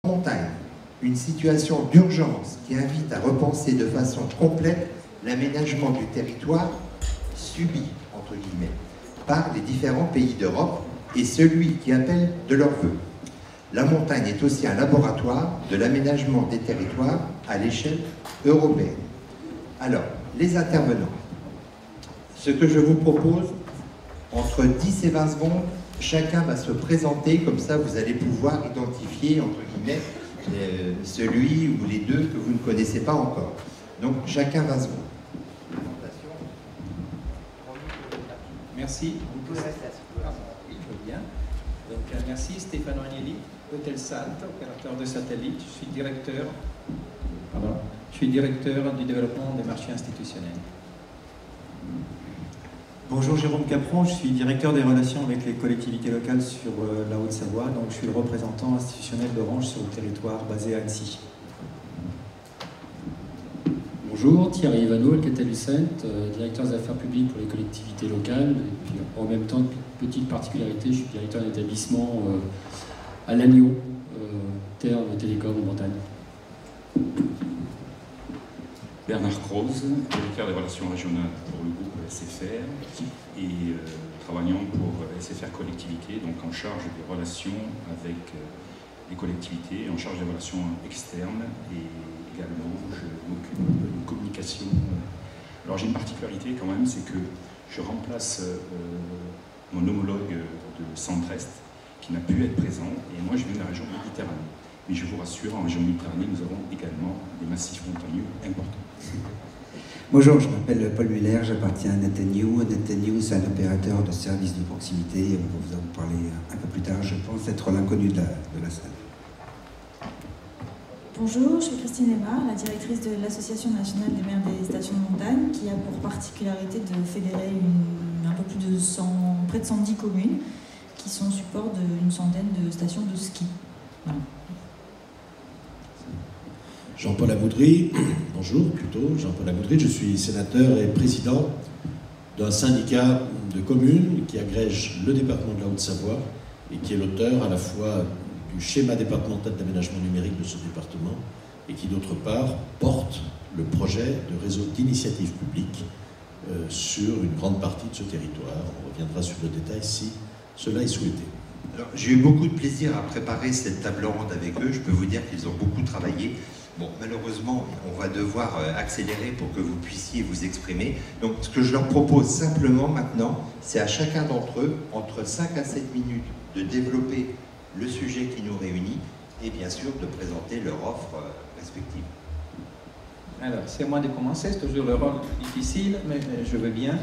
Montagne, une situation d'urgence qui invite à repenser de façon complète l'aménagement du territoire subi, entre guillemets, par les différents pays d'Europe et celui qui appelle de leur vœu. La montagne est aussi un laboratoire de l'aménagement des territoires à l'échelle européenne. Alors, les intervenants, ce que je vous propose, entre 10 et 20 secondes, chacun va se présenter, comme ça vous allez pouvoir identifier, entre guillemets, celui ou les deux que vous ne connaissez pas encore. Donc, chacun 20 secondes. Merci. Vous pouvez rester assis. Oui, je veux bien. Donc, merci Stefano Agnelli, Eutelsat, opérateur de satellite. Je suis directeur du développement des marchés institutionnels. Bonjour, Jérôme Capron, je suis directeur des relations avec les collectivités locales sur la Haute-Savoie, donc je suis le représentant institutionnel d'Orange sur le territoire basé à Annecy. Bonjour, Thierry Ivano, Alcatel-Lucent, directeur des affaires publiques pour les collectivités locales. Et puis en même temps, petite particularité, je suis directeur d'établissement à Lannion, terre de télécom en Bretagne. Bernard Croze, directeur des relations régionales pour le groupe SFR et travaillant pour SFR Collectivité, donc en charge des relations avec les collectivités, en charge des relations externes et également je m'occupe de communication. Alors j'ai une particularité quand même, c'est que je remplace mon homologue de Centre-Est qui n'a pu être présent et moi je viens de la région Méditerranée. Mais je vous rassure, en région Méditerranée, nous avons également des massifs montagneux importants. Bonjour, je m'appelle Paul Muller, j'appartiens à NetNew. NetNew, c'est un opérateur de services de proximité. On va vous en parler un peu plus tard. Je pense être l'inconnu de la salle. Bonjour, je suis Christine Aymar, la directrice de l'Association nationale des maires des stations de montagne, qui a pour particularité de fédérer un peu plus de près de 110 communes qui sont support d'une centaine de stations de ski. Voilà. Jean-Paul Aboudry, bonjour plutôt, Jean-Paul Aboudry, je suis sénateur et président d'un syndicat de communes qui agrège le département de la Haute-Savoie et qui est l'auteur à la fois du schéma départemental d'aménagement numérique de ce département et qui d'autre part porte le projet de réseau d'initiatives publiques sur une grande partie de ce territoire. On reviendra sur le détail si cela est souhaité. J'ai eu beaucoup de plaisir à préparer cette table ronde avec eux. Je peux vous dire qu'ils ont beaucoup travaillé. Bon, malheureusement, on va devoir accélérer pour que vous puissiez vous exprimer. Donc, ce que je leur propose simplement maintenant, c'est à chacun d'entre eux, entre 5 à 7 minutes, de développer le sujet qui nous réunit et bien sûr de présenter leur offre respective. Alors, c'est à moi de commencer, c'est toujours le rôle difficile, mais je veux bien.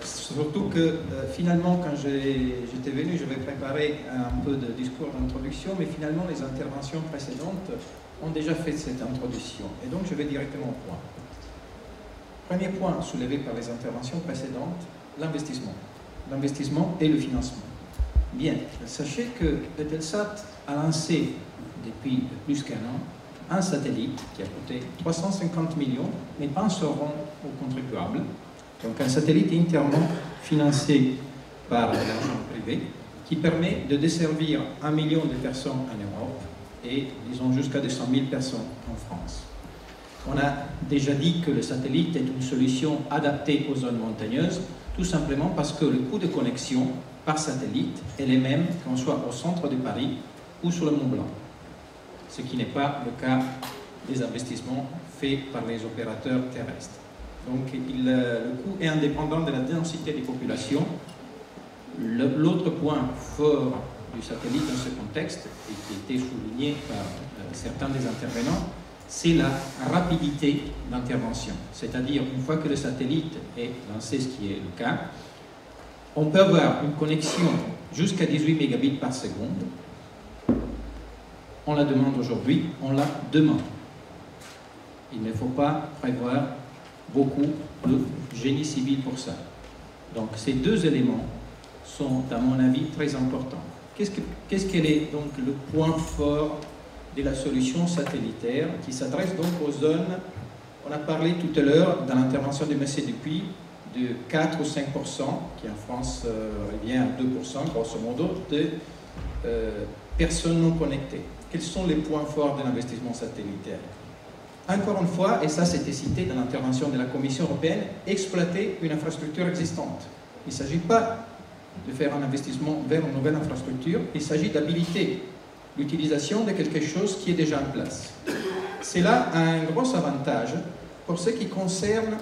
Surtout que finalement, quand j'étais venu, j'avais préparé un peu de discours d'introduction, mais finalement, les interventions précédentes ont déjà fait cette introduction. Et donc, je vais directement au point. Premier point soulevé par les interventions précédentes, l'investissement. L'investissement et le financement. Bien, sachez que Eutelsat a lancé, depuis plus qu'un an, un satellite qui a coûté 350 millions, mais pas un rond aux contribuables. Donc un satellite entièrement financé par l'argent privé qui permet de desservir 1 million de personnes en Europe et, disons, jusqu'à 200 000 personnes en France. On a déjà dit que le satellite est une solution adaptée aux zones montagneuses, tout simplement parce que le coût de connexion par satellite est le même qu'on soit au centre de Paris ou sur le Mont Blanc, ce qui n'est pas le cas des investissements faits par les opérateurs terrestres. Donc le coût est indépendant de la densité des populations. L'autre point fort du satellite dans ce contexte, et qui a été souligné par certains des intervenants, c'est la rapidité d'intervention. C'est-à-dire, une fois que le satellite est lancé, ce qui est le cas, on peut avoir une connexion jusqu'à 18 mégabits par seconde. On la demande aujourd'hui, on la demande. Il ne faut pas prévoir beaucoup de génie civil pour ça. Donc ces deux éléments sont, à mon avis, très importants. Qu'est-ce qu'elle est donc le point fort de la solution satellitaire qui s'adresse donc aux zones, on a parlé tout à l'heure dans l'intervention de M. Dupuis, de 4 ou 5%, qui en France revient à 2%, grosso modo, de personnes non connectées. quels sont les points forts de l'investissement satellitaire? Encore une fois, et ça c'était cité dans l'intervention de la Commission européenne, exploiter une infrastructure existante. Il ne s'agit pas de faire un investissement vers une nouvelle infrastructure, il s'agit d'habiliter l'utilisation de quelque chose qui est déjà en place. Cela a un gros avantage pour ce qui concerne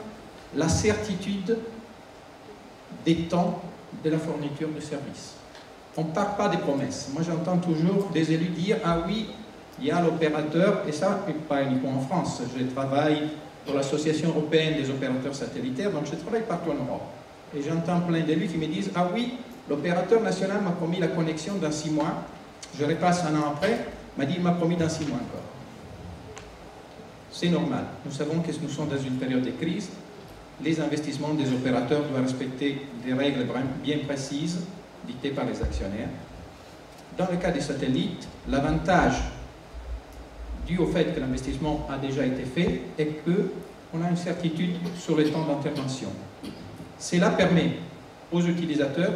la certitude des temps de la fourniture de services. On ne part pas des promesses. Moi j'entends toujours des élus dire « Ah oui, il y a l'opérateur », et ça, pas uniquement en France. Je travaille pour l'Association européenne des opérateurs satellitaires, donc je travaille partout en Europe. Et j'entends plein d'élus qui me disent « Ah oui, l'opérateur national m'a promis la connexion dans 6 mois, je repasse un an après, m'a dit il m'a promis dans 6 mois encore ». C'est normal. Nous savons que nous sommes dans une période de crise. Les investissements des opérateurs doivent respecter des règles bien précises, dictées par les actionnaires. Dans le cas des satellites, l'avantage dû au fait que l'investissement a déjà été fait est qu'on a une certitude sur le temps d'intervention. Cela permet aux utilisateurs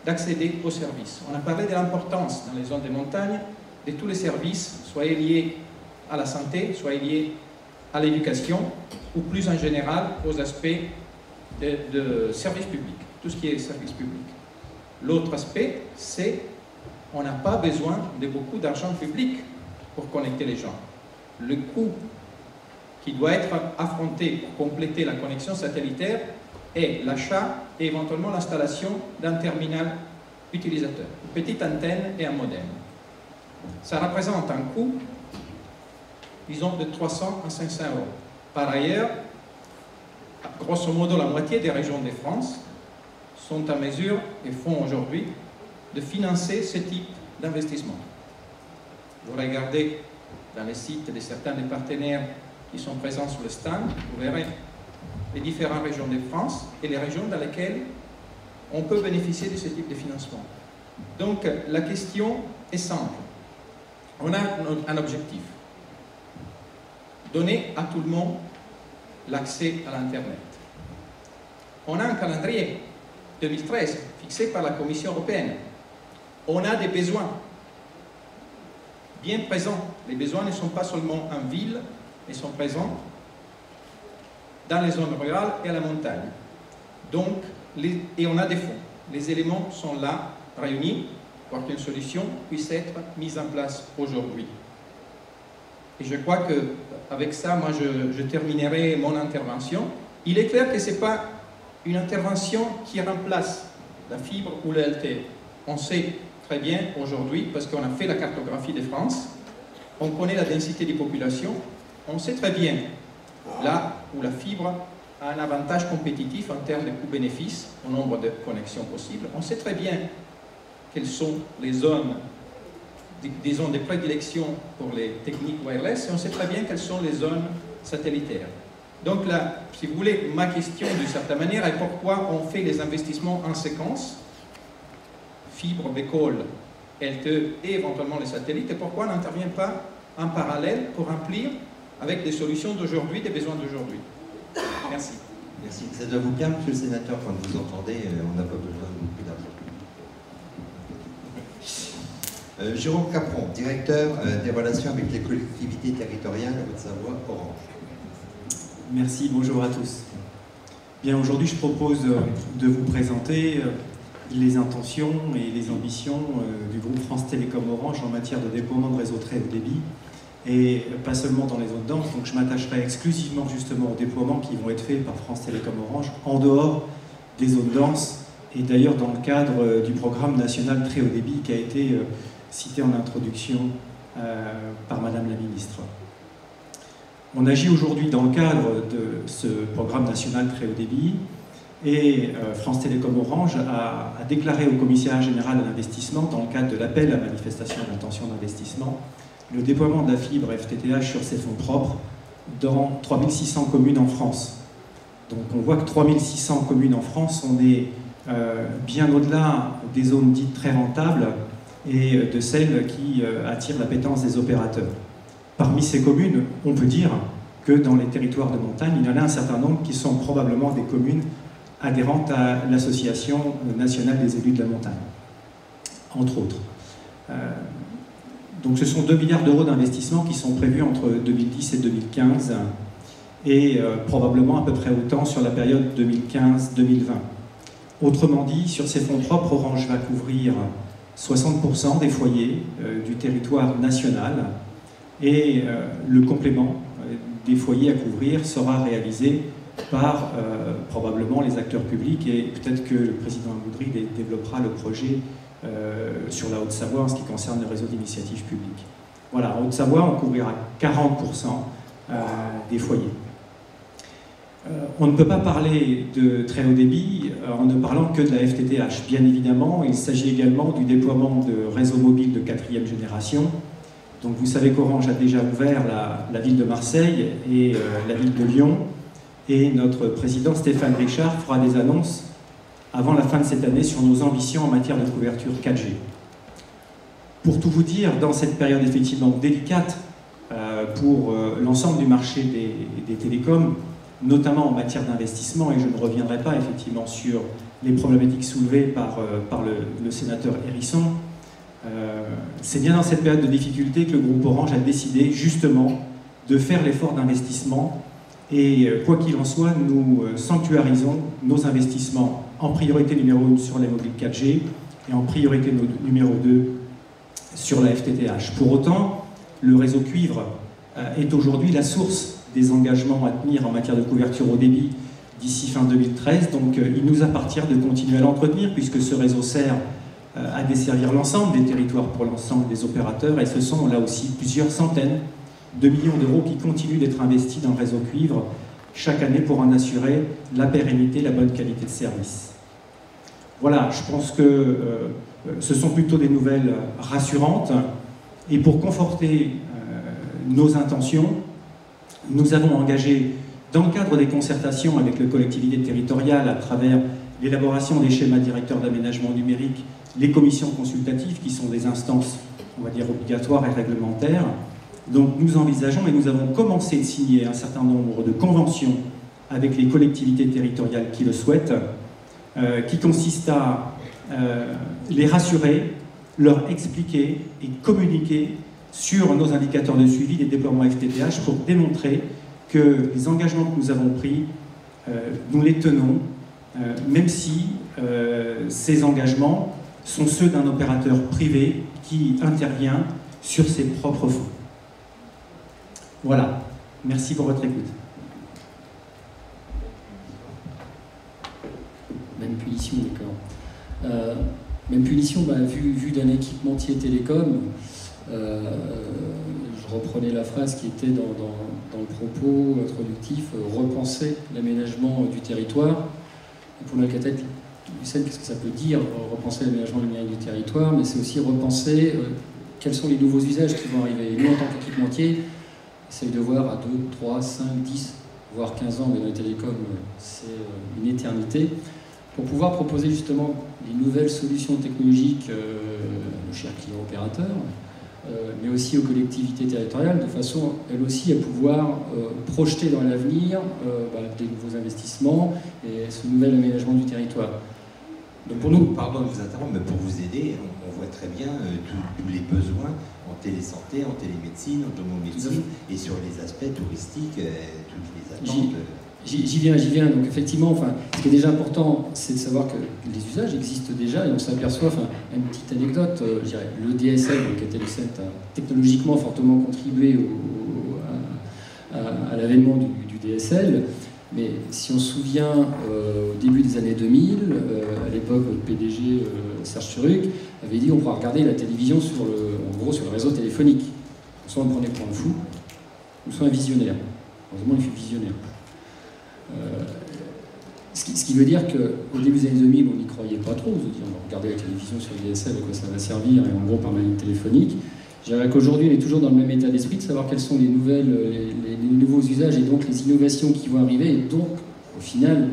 d'accéder aux services. On a parlé de l'importance dans les zones de montagne de tous les services, soit liés à la santé, soit liés à l'éducation, ou plus en général aux aspects de services publics, tout ce qui est service public. L'autre aspect, c'est qu'on n'a pas besoin de beaucoup d'argent public pour connecter les gens. Le coût qui doit être affronté pour compléter la connexion satellitaire est l'achat et éventuellement l'installation d'un terminal utilisateur, une petite antenne et un modem. Ça représente un coût, disons, de 300 à 500 euros. Par ailleurs, grosso modo, la moitié des régions de France sont à mesure, et font aujourd'hui, de financer ce type d'investissement. Vous regardez dans les sites de certains des partenaires qui sont présents sur le stand, vous verrez les différentes régions de France et les régions dans lesquelles on peut bénéficier de ce type de financement. Donc la question est simple. On a un objectif. Donner à tout le monde l'accès à l'Internet. On a un calendrier 2013 fixé par la Commission européenne. On a des besoins bien présents. Les besoins ne sont pas seulement en ville, ils sont présents dans les zones rurales et à la montagne. Donc, et on a des fonds. Les éléments sont là, réunis, pour qu'une solution puisse être mise en place aujourd'hui. Et je crois qu'avec ça, moi, je terminerai mon intervention. Il est clair que ce n'est pas une intervention qui remplace la fibre ou le LTE. On sait très bien aujourd'hui, parce qu'on a fait la cartographie de France, on connaît la densité des populations, on sait très bien là où la fibre a un avantage compétitif en termes de coût-bénéfice, au nombre de connexions possibles. On sait très bien quelles sont les zones, des zones de prédilection pour les techniques wireless, et on sait très bien quelles sont les zones satellitaires. Donc là, si vous voulez, ma question d'une certaine manière est pourquoi on fait les investissements en séquence, fibre, backhaul, LTE et éventuellement les satellites, et pourquoi on n'intervient pas en parallèle pour remplir avec des solutions d'aujourd'hui, des besoins d'aujourd'hui. Merci. Merci. Ça doit vous calmer, monsieur le sénateur, quand vous entendez, on n'a pas besoin de beaucoup d'argent. Jérôme Capron, directeur des relations avec les collectivités territoriales de Haute-Savoie, Orange. Merci, bonjour à tous. Bien, aujourd'hui, je propose de vous présenter les intentions et les ambitions du groupe France Télécom Orange en matière de déploiement de réseaux très haut débit, et pas seulement dans les zones denses. Donc je m'attacherai exclusivement justement aux déploiements qui vont être faits par France Télécom Orange en dehors des zones denses, et d'ailleurs dans le cadre du programme national très haut débit qui a été cité en introduction par Madame la Ministre. On agit aujourd'hui dans le cadre de ce programme national très haut débit, et France Télécom Orange a déclaré au Commissariat général à l'investissement, dans le cadre de l'appel à manifestation d'intention d'investissement, le déploiement de la fibre FTTH sur ses fonds propres dans 3600 communes en France. Donc on voit que 3600 communes en France, on est bien au-delà des zones dites très rentables et de celles qui attirent l'appétence des opérateurs. Parmi ces communes, on peut dire que dans les territoires de montagne, il y en a un certain nombre qui sont probablement des communes adhérentes à l'Association nationale des élus de la montagne, entre autres. Donc ce sont 2 milliards d'euros d'investissement qui sont prévus entre 2010 et 2015 et probablement à peu près autant sur la période 2015-2020. Autrement dit, sur ces fonds propres, Orange va couvrir 60% des foyers du territoire national et le complément des foyers à couvrir sera réalisé par probablement les acteurs publics et peut-être que le président Amoudry développera le projet sur la Haute-Savoie en ce qui concerne le réseau d'initiatives publiques. Voilà, en Haute-Savoie, on couvrira 40% des foyers. On ne peut pas parler de très haut débit en ne parlant que de la FTTH. Bien évidemment, il s'agit également du déploiement de réseaux mobiles de 4e génération. Donc vous savez qu'Orange a déjà ouvert la ville de Marseille et la ville de Lyon. Et notre président Stéphane Richard fera des annonces avant la fin de cette année sur nos ambitions en matière de couverture 4G. Pour tout vous dire, dans cette période effectivement délicate pour l'ensemble du marché des télécoms, notamment en matière d'investissement, et je ne reviendrai pas effectivement sur les problématiques soulevées par le sénateur Hérisson, c'est bien dans cette période de difficulté que le groupe Orange a décidé justement de faire l'effort d'investissement et quoi qu'il en soit, nous sanctuarisons nos investissements en priorité numéro 1 sur les mobiles 4G et en priorité numéro 2 sur la FTTH. Pour autant, le réseau cuivre est aujourd'hui la source des engagements à tenir en matière de couverture au débit d'ici fin 2013. Donc il nous appartient de continuer à l'entretenir puisque ce réseau sert à desservir l'ensemble des territoires pour l'ensemble des opérateurs et ce sont là aussi plusieurs centaines de millions d'euros qui continuent d'être investis dans le réseau cuivre chaque année pour en assurer la pérennité, la bonne qualité de service. Voilà, je pense que ce sont plutôt des nouvelles rassurantes et pour conforter nos intentions, nous avons engagé, dans le cadre des concertations avec les collectivités territoriales, à travers l'élaboration des schémas directeurs d'aménagement numérique, les commissions consultatives, qui sont des instances, on va dire, obligatoires et réglementaires. Donc nous envisageons, et nous avons commencé de signer un certain nombre de conventions avec les collectivités territoriales qui le souhaitent, qui consistent à les rassurer, leur expliquer et communiquer sur nos indicateurs de suivi des déploiements FTTH pour démontrer que les engagements que nous avons pris, nous les tenons, même si ces engagements sont ceux d'un opérateur privé qui intervient sur ses propres fonds. Voilà, merci pour votre écoute. Même punition, d'accord. Même punition, vu d'un équipementier télécom, je reprenais la phrase qui était dans le propos introductif, repenser l'aménagement du territoire. Et pour l'Alcatel Lucent, qu'est-ce que ça peut dire, repenser l'aménagement numérique du territoire, mais c'est aussi repenser quels sont les nouveaux usages qui vont arriver. Et nous, en tant qu'équipementier, essaye de voir à 2, 3, 5, 10, voire 15 ans, mais dans les télécoms, c'est une éternité, pour pouvoir proposer justement des nouvelles solutions technologiques aux chers clients opérateurs, mais aussi aux collectivités territoriales, de façon, elles aussi, à pouvoir projeter dans l'avenir des nouveaux investissements et ce nouvel aménagement du territoire. Donc pour nous, pardon de vous interrompre, mais pour vous aider, on voit très bien tous les besoins en télésanté, en télémédecine, en domomédecine, et sur les aspects touristiques, toutes les attentes. J'y viens. Donc effectivement, ce qui est déjà important, c'est de savoir que les usages existent déjà et on s'aperçoit, une petite anecdote, je dirais, le DSL, Alcatel Lucent, a technologiquement fortement contribué à l'avènement du DSL. Mais si on se souvient, au début des années 2000, à l'époque, le PDG Serge Suruc avait dit on pourra regarder la télévision sur le réseau téléphonique. Soit on prenait pour un fou, ou soit un visionnaire. Heureusement, il fut visionnaire. Ce qui veut dire qu'au début des années 2000, on n'y croyait pas trop. On se dit on va regarder la télévision sur le DSL, à quoi ça va servir, et en gros par ma ligne téléphonique. Je dirais qu'aujourd'hui, on est toujours dans le même état d'esprit de savoir quels sont les nouveaux usages et donc les innovations qui vont arriver. Et donc, au final,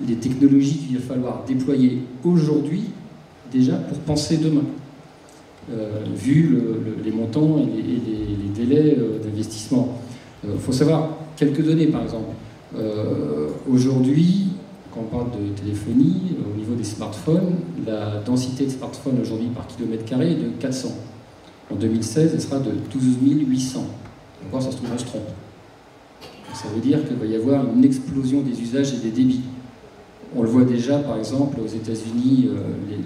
les technologies qu'il va falloir déployer aujourd'hui, déjà, pour penser demain, vu les montants et les délais d'investissement. Il faut savoir quelques données, par exemple. Aujourd'hui, quand on parle de téléphonie, au niveau des smartphones, la densité de smartphones aujourd'hui par kilomètre carré est de 400. En 2016, elle sera de 12 800. Encore, ça se trouve, on se trompe. Ça veut dire qu'il va y avoir une explosion des usages et des débits. On le voit déjà, par exemple, aux États-Unis,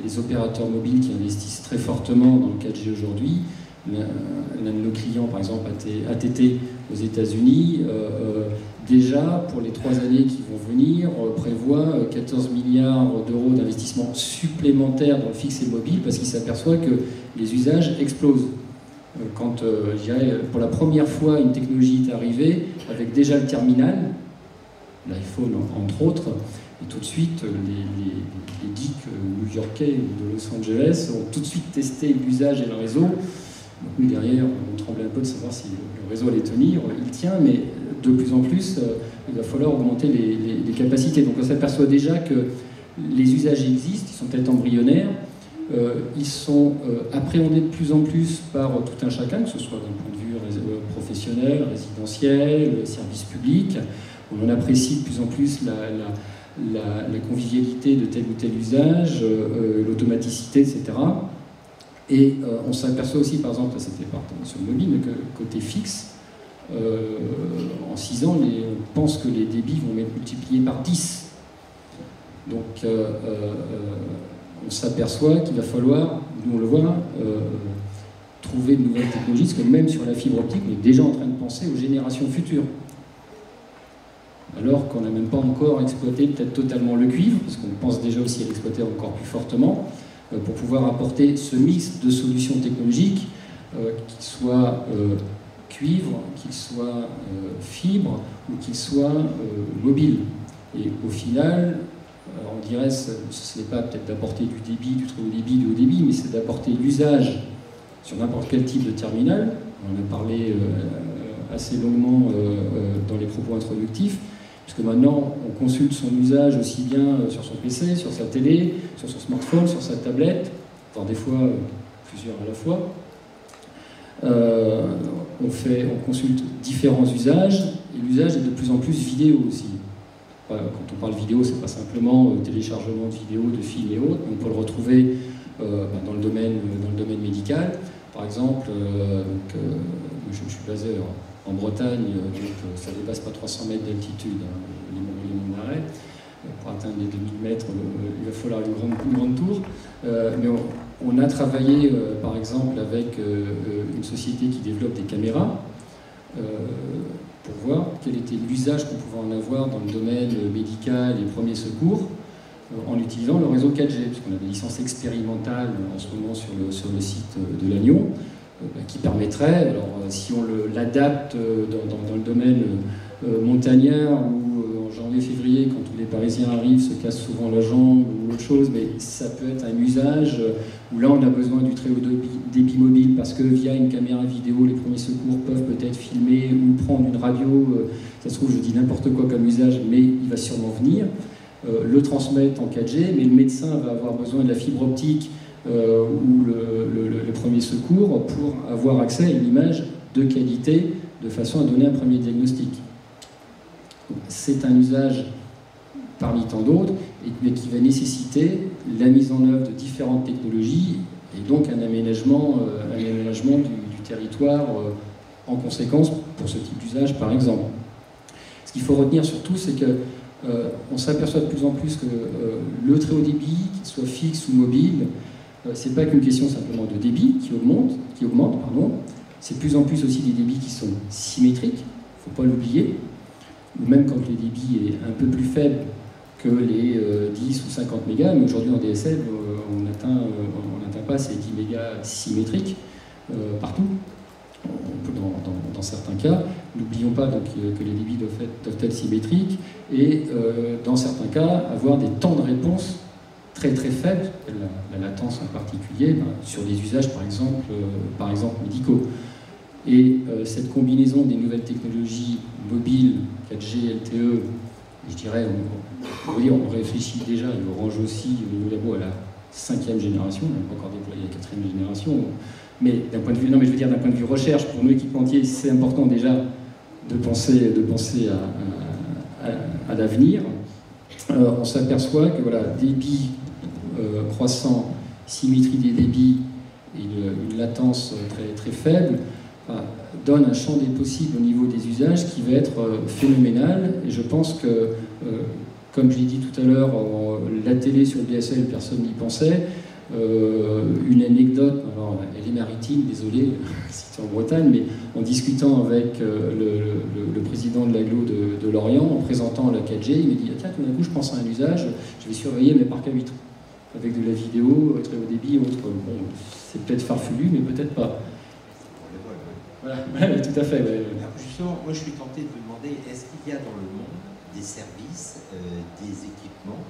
les opérateurs mobiles qui investissent très fortement dans le 4G aujourd'hui. L'un de nos clients, par exemple, ATT aux États-Unis, déjà pour les 3 années qui vont venir, prévoit 14 milliards d'euros d'investissement supplémentaires dans le fixe et le mobile parce qu'il s'aperçoit que les usages explosent. Quand, je dirais, pour la première fois, une technologie est arrivée avec déjà le terminal, l'iPhone entre autres, et tout de suite, les geeks new-yorkais de Los Angeles ont tout de suite testé l'usage et le réseau. Donc nous, derrière, on tremblait un peu de savoir si le réseau allait tenir. Il tient, mais de plus en plus, il va falloir augmenter les capacités. Donc on s'aperçoit déjà que les usages existent, ils sont peut-être embryonnaires, ils sont appréhendés de plus en plus par tout un chacun, que ce soit d'un point de vue professionnel, résidentiel, service public. On en apprécie de plus en plus la convivialité de tel ou tel usage, l'automaticité, etc. Et on s'aperçoit aussi, par exemple, c'était sur le mobile, que côté fixe, en 6 ans, on pense que les débits vont être multipliés par 10. Donc on s'aperçoit qu'il va falloir, nous on le voit, trouver de nouvelles technologies, parce que même sur la fibre optique, on est déjà en train de penser aux générations futures. Alors qu'on n'a même pas encore exploité peut-être totalement le cuivre, parce qu'on pense déjà aussi à l'exploiter encore plus fortement, pour pouvoir apporter ce mix de solutions technologiques, qu'il soit cuivre, qu'il soit fibre, ou qu'il soit mobile. Et au final, on dirait ce n'est pas peut-être d'apporter du débit, du très haut débit, du haut débit, mais c'est d'apporter l'usage sur n'importe quel type de terminal. On en a parlé assez longuement dans les propos introductifs, puisque maintenant on consulte son usage aussi bien sur son PC, sur sa télé, sur son smartphone, sur sa tablette, voire des fois plusieurs à la fois. On consulte différents usages, et l'usage est de plus en plus vidéo aussi. Quand on parle vidéo, c'est pas simplement téléchargement de vidéos, de films et autres. On peut le retrouver dans le domaine médical. Par exemple, je suis basé en Bretagne, donc ça dépasse pas 300 mètres d'altitude, les monts d'arrêt. Pour atteindre les 2000 mètres, il va falloir une grande tour. Mais on a travaillé, par exemple, avec une société qui développe des caméras pour voir quel était l'usage qu'on pouvait en avoir dans le domaine médical et premiers secours en utilisant le réseau 4G, puisqu'on a des licences expérimentales en ce moment sur le site de Lannion, qui permettrait, alors si on l'adapte dans le domaine montagnard, où en janvier-février, quand tous les Parisiens arrivent, se cassent souvent la jambe ou autre chose, mais ça peut être un usage où là on a besoin du très haut débit mobile, parce que via une caméra vidéo, les premiers secours peuvent peut-être filmer ou prendre une radio, ça se trouve je dis n'importe quoi comme usage, mais il va sûrement venir, le transmettre en 4G, mais le médecin va avoir besoin de la fibre optique ou le premier secours pour avoir accès à une image de qualité de façon à donner un premier diagnostic. C'est un usage parmi tant d'autres, mais qui va nécessiter la mise en œuvre de différentes technologies et donc un aménagement du territoire en conséquence pour ce type d'usage par exemple. Ce qu'il faut retenir surtout, c'est que on s'aperçoit de plus en plus que le très haut débit, qu'il soit fixe ou mobile, c'est pas qu'une question simplement de débit qui augmente, c'est de plus en plus aussi des débits qui sont symétriques, il ne faut pas l'oublier, ou même quand le débit est un peu plus faible que les 10 ou 50 mégas, mais aujourd'hui en DSL, on n'atteint pas ces 10 mégas symétriques partout. On peut dans certains cas. N'oublions pas donc, que les débits doivent être symétriques et dans certains cas avoir des temps de réponse très très faibles, la latence en particulier, sur des usages par exemple médicaux. Et cette combinaison des nouvelles technologies mobiles, 4G, LTE, je dirais, on réfléchit déjà, et Orange aussi, au niveau labo, à la 5e génération, on n'a pas encore déployé la 4e génération, mais d'un point de vue, d'un point de vue recherche, pour nous équipementiers, c'est important déjà de penser à l'avenir. On s'aperçoit que voilà, débit croissant, symétrie des débits et une latence très, très faible, enfin, donne un champ des possibles au niveau des usages qui va être phénoménal. Et je pense que, comme je l'ai dit tout à l'heure, la télé sur le DSL, personne n'y pensait. Une anecdote, alors elle est maritime, désolé si c'est en Bretagne, mais en discutant avec le président de l'agglo de Lorient, en présentant la 4G, il m'a dit tiens, tout d'un coup je pense à un usage, je vais surveiller mes parcs à vitres avec de la vidéo, très haut débit, autre. Bon, c'est peut-être farfelu, mais peut-être pas. Voilà, ouais, tout à fait. Ouais. Alors justement, moi je suis tenté de vous demander, est-ce qu'il y a dans le monde des services, des équipements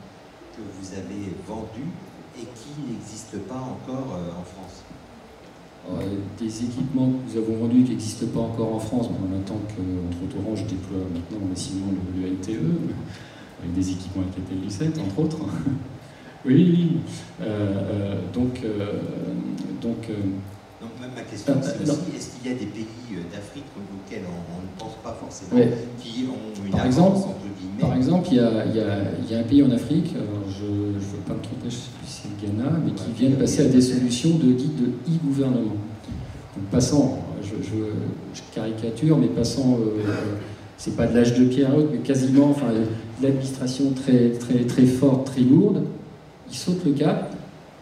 que vous avez vendus et qui n'existent pas encore en France? Des équipements que nous avons vendus qui n'existent pas encore en France, en même temps qu'entre autres Orange déploie maintenant massivement le LTE, avec des équipements avec Lucent, entre autres. Oui. Donc, ma question, c'est aussi, est-ce qu'il y a des pays d'Afrique auxquels on ne pense pas forcément, ouais, qui ont une par avance, exemple, entre guillemets? Par exemple, il y a un pays en Afrique, alors je ne veux pas me tromper, je ne sais plus si c'est le Ghana, mais qui vient de passer à des solutions dites de e-gouvernement. Donc passant, je caricature, mais passant, c'est pas de l'âge de pierre haute, mais quasiment, enfin, l'administration très, très, très forte, très lourde, ils sautent le cap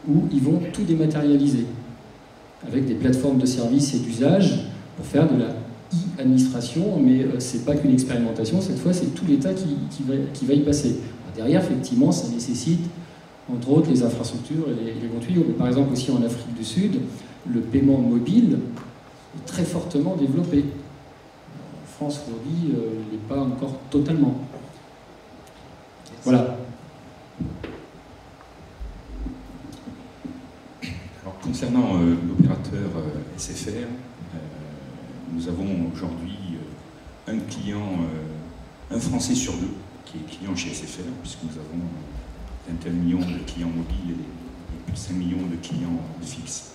où ils vont tout dématérialiser avec des plateformes de services et d'usage pour faire de la e-administration, mais c'est pas qu'une expérimentation, cette fois c'est tout l'État qui va y passer. Alors derrière, effectivement, ça nécessite, entre autres, les infrastructures et les bons tuyaux. Mais par exemple, aussi en Afrique du Sud, le paiement mobile est très fortement développé. En France, aujourd'hui, il n'est pas encore totalement. Voilà. Concernant l'opérateur SFR, nous avons aujourd'hui un client, un Français sur deux qui est client chez SFR, puisque nous avons 21 millions de clients mobiles et plus de 5 millions de clients fixes,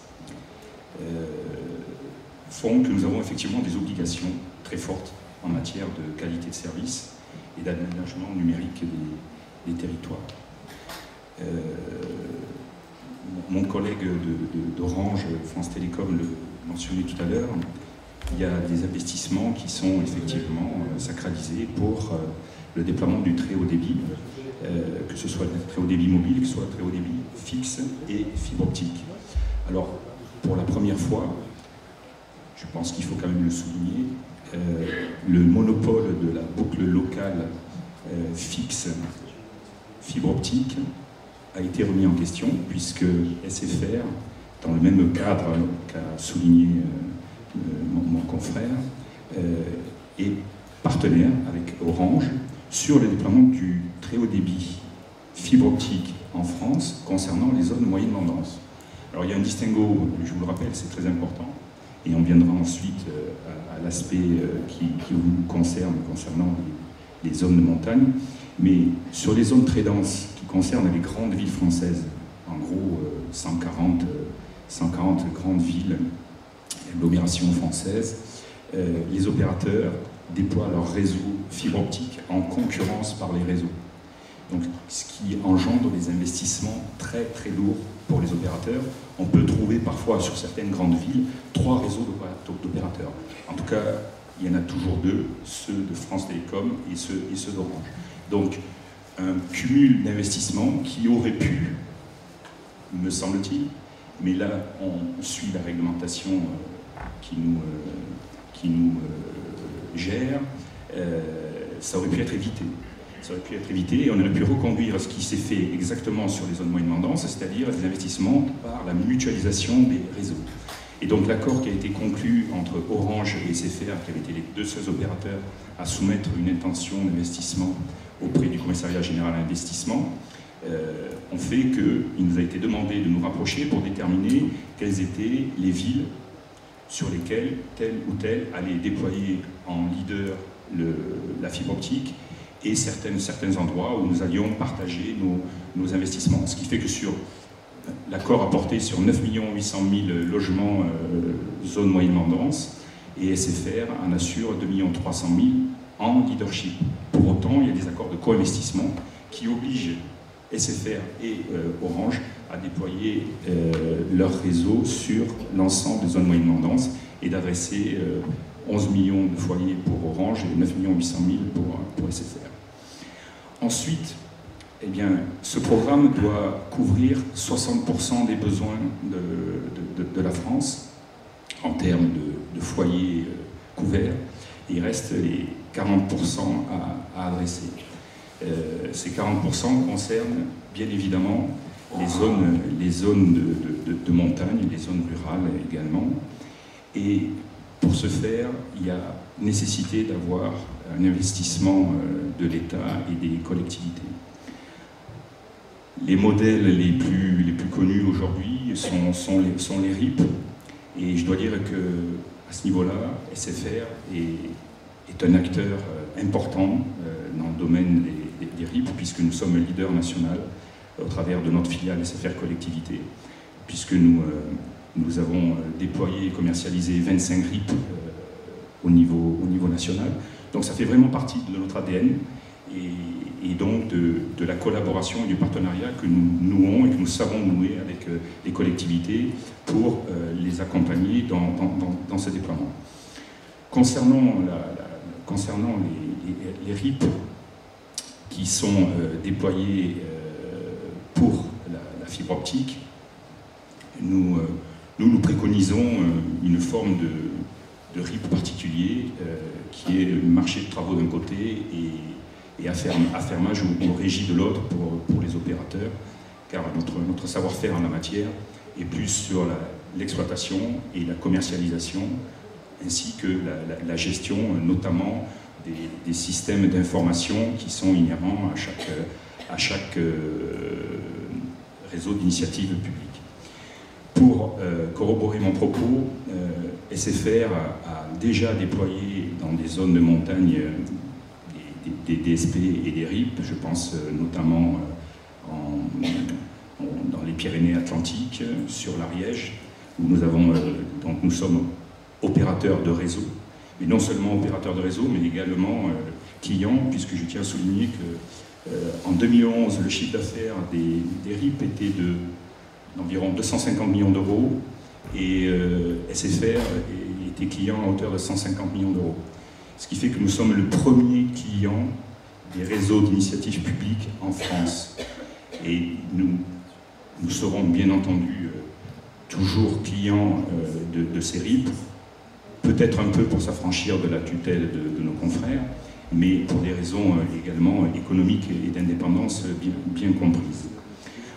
font que nous avons effectivement des obligations très fortes en matière de qualité de service et d'aménagement numérique des territoires. Mon collègue d'Orange, France Télécom, le mentionnait tout à l'heure, il y a des investissements qui sont effectivement sacralisés pour le déploiement du très haut débit, que ce soit le très haut débit mobile, que ce soit le très haut débit fixe et fibre optique. Alors, pour la première fois, je pense qu'il faut quand même le souligner, le monopole de la boucle locale fixe fibre optique a été remis en question, puisque SFR, dans le même cadre qu'a souligné mon confrère, est partenaire avec Orange sur le déploiement du très haut débit fibre optique en France concernant les zones moyennement denses. Alors il y a un distinguo, je vous le rappelle, c'est très important, et on viendra ensuite à l'aspect qui vous concerne concernant les zones de montagne, mais sur les zones très denses qui concernent les grandes villes françaises, en gros 140 grandes villes, agglomérations françaises, les opérateurs déploient leur réseau fibre optique en concurrence par les réseaux. Donc, ce qui engendre des investissements très très lourds pour les opérateurs. On peut trouver parfois sur certaines grandes villes 3 réseaux d'opérateurs. En tout cas, il y en a toujours 2, ceux de France Télécom et ceux d'Orange. Donc, un cumul d'investissements qui aurait pu, me semble-t-il, mais là, on suit la réglementation qui nous gère, ça aurait pu être évité. Ça aurait pu être évité et on aurait pu reconduire ce qui s'est fait exactement sur les zones moyennement denses, c'est-à-dire des investissements par la mutualisation des réseaux. Et donc l'accord qui a été conclu entre Orange et SFR, qui avaient été les 2 seuls opérateurs à soumettre une intention d'investissement auprès du Commissariat général à l'investissement, ont fait qu'il nous a été demandé de nous rapprocher pour déterminer quelles étaient les villes sur lesquelles telle ou telle allait déployer en leader la fibre optique et certains endroits où nous allions partager nos investissements. Ce qui fait que sur l'accord a porté sur 9 800 000 logements zone moyennement dense et SFR en assure 2 300 000 en leadership. Pour autant, il y a des accords de co-investissement qui obligent SFR et Orange à déployer leur réseau sur l'ensemble des zones moyennement denses et d'adresser 11 millions de foyers pour Orange et 9 800 000 pour SFR. Ensuite, eh bien, ce programme doit couvrir 60% des besoins de la France en termes de foyers couverts. Il reste les 40% à adresser. Ces 40% concernent bien évidemment les zones de montagne, les zones rurales également. Et pour ce faire, il y a nécessité d'avoir un investissement de l'État et des collectivités. Les modèles les plus connus aujourd'hui sont les RIP. Et je dois dire qu'à ce niveau-là, SFR est un acteur important dans le domaine des RIP, puisque nous sommes le leader national au travers de notre filiale SFR Collectivité, puisque nous avons déployé et commercialisé 25 RIP au niveau national. Donc ça fait vraiment partie de notre ADN et donc de la collaboration et du partenariat que nous nouons et que nous savons nouer avec les collectivités pour les accompagner dans ce déploiement. Concernant les RIP qui sont déployés pour la fibre optique, nous préconisons une forme de RIP particulier qui est le marché de travaux d'un côté et affermage ou régie de l'autre pour les opérateurs, car notre savoir-faire en la matière est plus sur l'exploitation et la commercialisation, ainsi que la gestion notamment des systèmes d'information qui sont inhérents à chaque réseau d'initiative publique. Pour corroborer mon propos, SFR a déjà déployé dans des zones de montagne des DSP et des RIP, je pense notamment dans les Pyrénées-Atlantiques, sur l'Ariège, où nous sommes opérateurs de réseau, et non seulement opérateurs de réseau, mais également clients, puisque je tiens à souligner qu'en 2011, le chiffre d'affaires des RIP était d'environ 250 millions d'euros, et SFR était client à hauteur de 150 millions d'euros. Ce qui fait que nous sommes le premier client des réseaux d'initiatives publiques en France. Et nous serons bien entendu toujours clients de ces RIP, peut-être un peu pour s'affranchir de la tutelle de nos confrères, mais pour des raisons également économiques et d'indépendance bien comprises.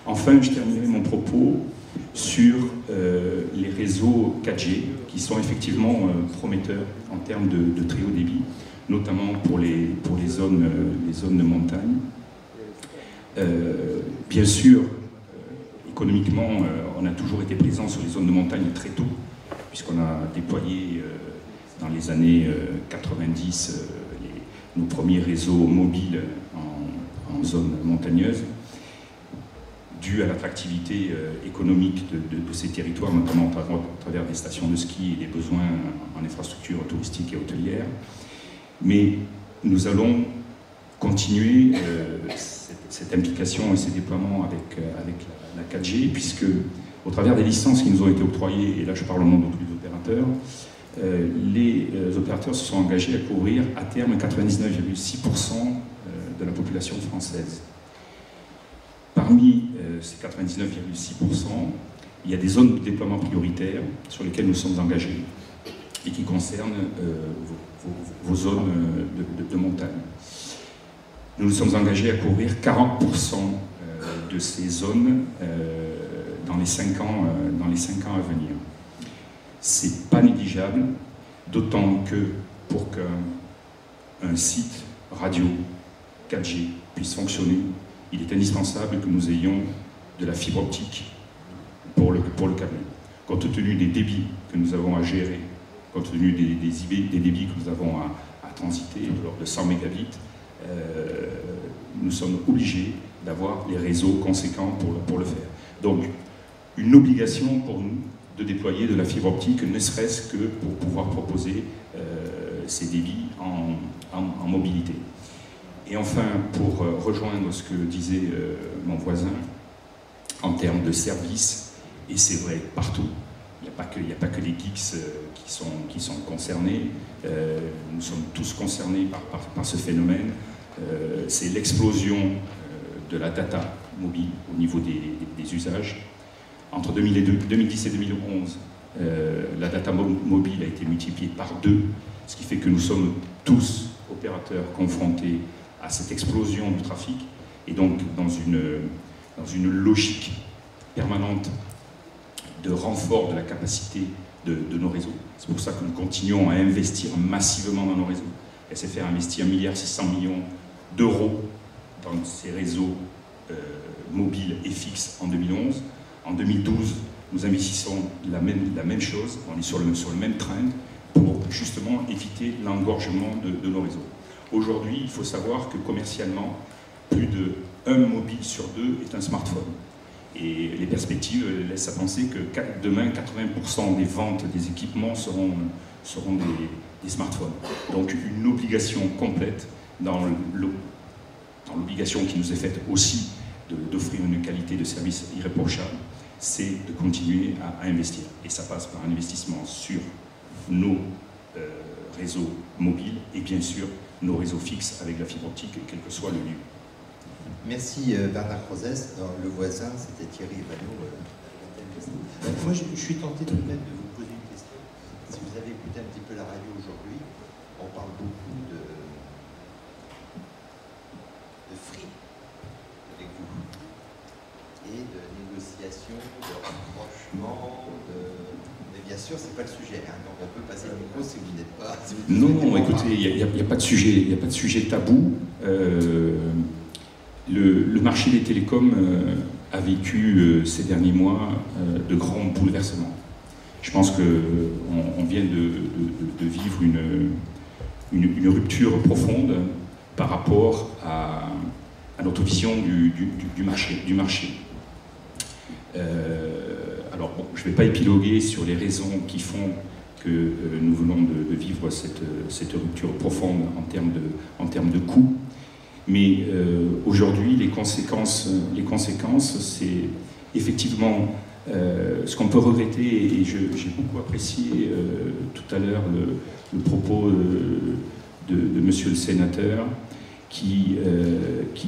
Enfin, je terminerai mon propos sur les réseaux 4G, qui sont effectivement prometteurs en termes de très haut débit, notamment pour les zones de montagne. Bien sûr, économiquement, on a toujours été présent sur les zones de montagne très tôt, puisqu'on a déployé dans les années 90 nos premiers réseaux mobiles en zone montagneuse, dû à l'attractivité économique de ces territoires, notamment à travers des stations de ski et des besoins en infrastructures touristiques et hôtelières. Mais nous allons continuer cette implication et ces déploiements avec la 4G, puisque au travers des licences qui nous ont été octroyées, et là je parle au nom de tous les opérateurs, les opérateurs se sont engagés à couvrir à terme 99,6% de la population française. Parmi ces 99,6%, il y a des zones de déploiement prioritaires sur lesquelles nous sommes engagés et qui concernent vos zones de montagne. Nous nous sommes engagés à couvrir 40% de ces zones dans les 5 ans à venir. C'est pas négligeable, d'autant que pour qu'un site radio 4G puisse fonctionner, il est indispensable que nous ayons de la fibre optique pour le câbler. Compte tenu des débits que nous avons à gérer, compte tenu des débits que nous avons à transiter, de l'ordre de 100 mégabits, nous sommes obligés d'avoir les réseaux conséquents pour le faire. Donc, une obligation pour nous de déployer de la fibre optique, ne serait-ce que pour pouvoir proposer ces débits en mobilité. Et enfin, pour rejoindre ce que disait mon voisin, en termes de services, et c'est vrai partout, il n'y a pas que les geeks qui sont concernés, nous sommes tous concernés par ce phénomène, c'est l'explosion de la data mobile au niveau des usages. Entre 2010 et 2011, la data mobile a été multipliée par 2, ce qui fait que nous sommes tous opérateurs confrontés à cette explosion du trafic, et donc dans une logique permanente de renfort de la capacité de nos réseaux. C'est pour ça que nous continuons à investir massivement dans nos réseaux. SFR a investi 1,6 milliard d'euros dans ces réseaux mobiles et fixes en 2011. En 2012, nous investissons la même chose, on est sur le même train pour justement éviter l'engorgement de nos réseaux. Aujourd'hui, il faut savoir que commercialement, plus de 1 mobile sur 2 est un smartphone. Et les perspectives laissent à penser que demain, 80% des ventes des équipements seront des smartphones. Donc une obligation complète dans l'obligation qui nous est faite aussi d'offrir une qualité de service irréprochable, c'est de continuer à investir. Et ça passe par un investissement sur nos réseaux mobiles et bien sûr nos réseaux fixes avec la fibre optique, quel que soit le lieu. Merci Bernard Crozès. Le voisin, c'était Thierry Evano. Moi, je suis tenté tout de même de vous poser une question. Si vous avez écouté un petit peu la radio aujourd'hui, on parle beaucoup de free avec vous, et de négociations, de rapprochement, mais bien sûr, c'est pas le sujet. Hein. Donc on peut passer le micro si vous n'êtes pas... Si vous non, écoutez, il n'y a pas de sujet tabou. Le marché des télécoms a vécu ces derniers mois de grands bouleversements. Je pense qu'on vient de vivre une rupture profonde par rapport à notre vision du marché. Alors, bon, je ne vais pas épiloguer sur les raisons qui font que nous venons de vivre cette rupture profonde en termes de coûts. Mais aujourd'hui, les conséquences c'est effectivement ce qu'on peut regretter, et j'ai beaucoup apprécié tout à l'heure le propos de monsieur le sénateur qui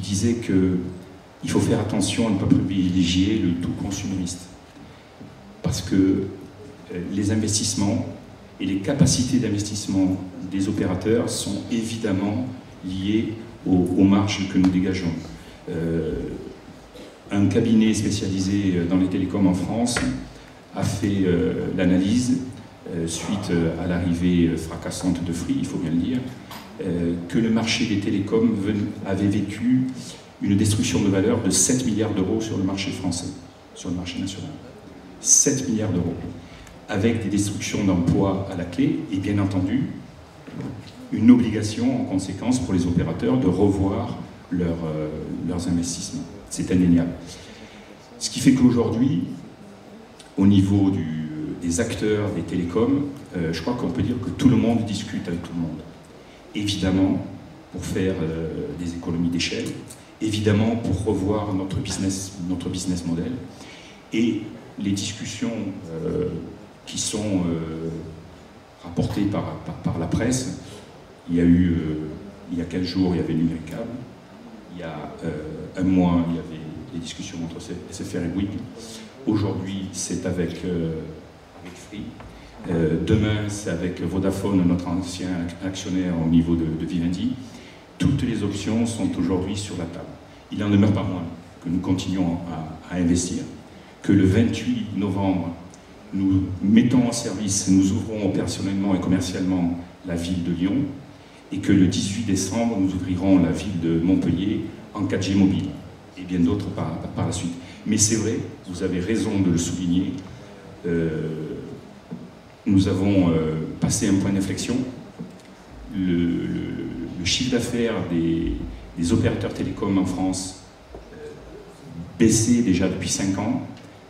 disait qu'il faut faire attention à ne pas privilégier le tout consumériste. Parce que les investissements et les capacités d'investissement des opérateurs sont évidemment liés aux marges que nous dégageons. Un cabinet spécialisé dans les télécoms en France a fait l'analyse, suite à l'arrivée fracassante de Free, il faut bien le dire, que le marché des télécoms avait vécu une destruction de valeur de 7 milliards d'euros sur le marché français, sur le marché national. 7 milliards d'euros, avec des destructions d'emplois à la clé, et bien entendu, une obligation en conséquence pour les opérateurs de revoir leurs investissements. C'est indéniable. Ce qui fait qu'aujourd'hui, au niveau des acteurs des télécoms, je crois qu'on peut dire que tout le monde discute avec tout le monde. Évidemment, pour faire des économies d'échelle, évidemment pour revoir notre business model, et les discussions qui sont rapportées par la presse. Il y a eu, il y a 15 jours, il y avait Numéricable. Il y a un mois, il y avait des discussions entre SFR et Bouygues. Aujourd'hui, c'est avec Free. Demain, c'est avec Vodafone, notre ancien actionnaire au niveau de Vivendi. Toutes les options sont aujourd'hui sur la table. Il n'en demeure pas moins que nous continuons à investir, que le 28 novembre, nous mettons en service, nous ouvrons opérationnellement et commercialement la ville de Lyon, et que le 18 décembre, nous ouvrirons la ville de Montpellier en 4G mobile, et bien d'autres par la suite. Mais c'est vrai, vous avez raison de le souligner, nous avons passé un point d'inflexion. Le chiffre d'affaires des opérateurs télécoms en France baissait déjà depuis 5 ans.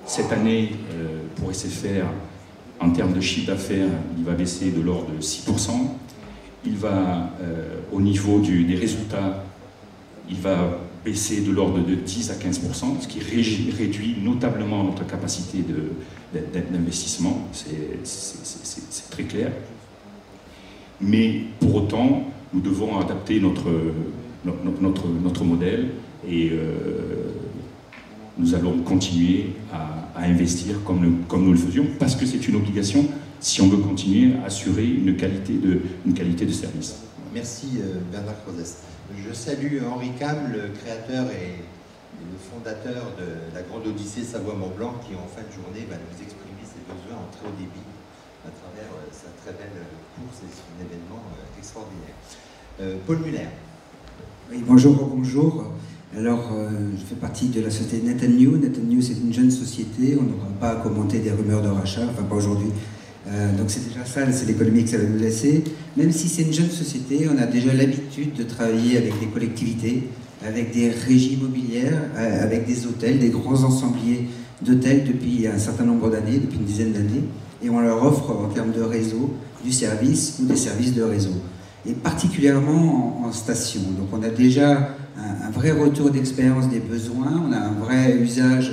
Cette année, pour SFR, en termes de chiffre d'affaires, il va baisser de l'ordre de 6%. Il va, au niveau des résultats, il va baisser de l'ordre de 10 à 15%, ce qui réduit notablement notre capacité d'investissement, c'est très clair. Mais pour autant, nous devons adapter notre modèle et nous allons continuer à investir comme nous le faisions, parce que c'est une obligation si on veut continuer à assurer une qualité de service. Merci Bernard Crozès. Je salue Henri Cam, le créateur et le fondateur de la Grande Odyssée Savoie-Mont-Blanc, qui en fin de journée va nous exprimer ses besoins en très haut débit à travers sa très belle course et son événement extraordinaire. Paul Muller. Oui, bonjour. Alors, je fais partie de la société Net & New. Net & New, c'est une jeune société. On n'aura pas à commenter des rumeurs de rachat, enfin pas aujourd'hui. Donc c'est déjà ça, c'est l'économie que ça va nous laisser. Même si c'est une jeune société, on a déjà l'habitude de travailler avec des collectivités, avec des régies immobilières, avec des hôtels, des grands ensembliers d'hôtels depuis un certain nombre d'années, depuis une dizaine d'années. Et on leur offre en termes de réseau, du service ou des services de réseau. Et particulièrement en station. Donc on a déjà un vrai retour d'expérience des besoins, on a un vrai usage,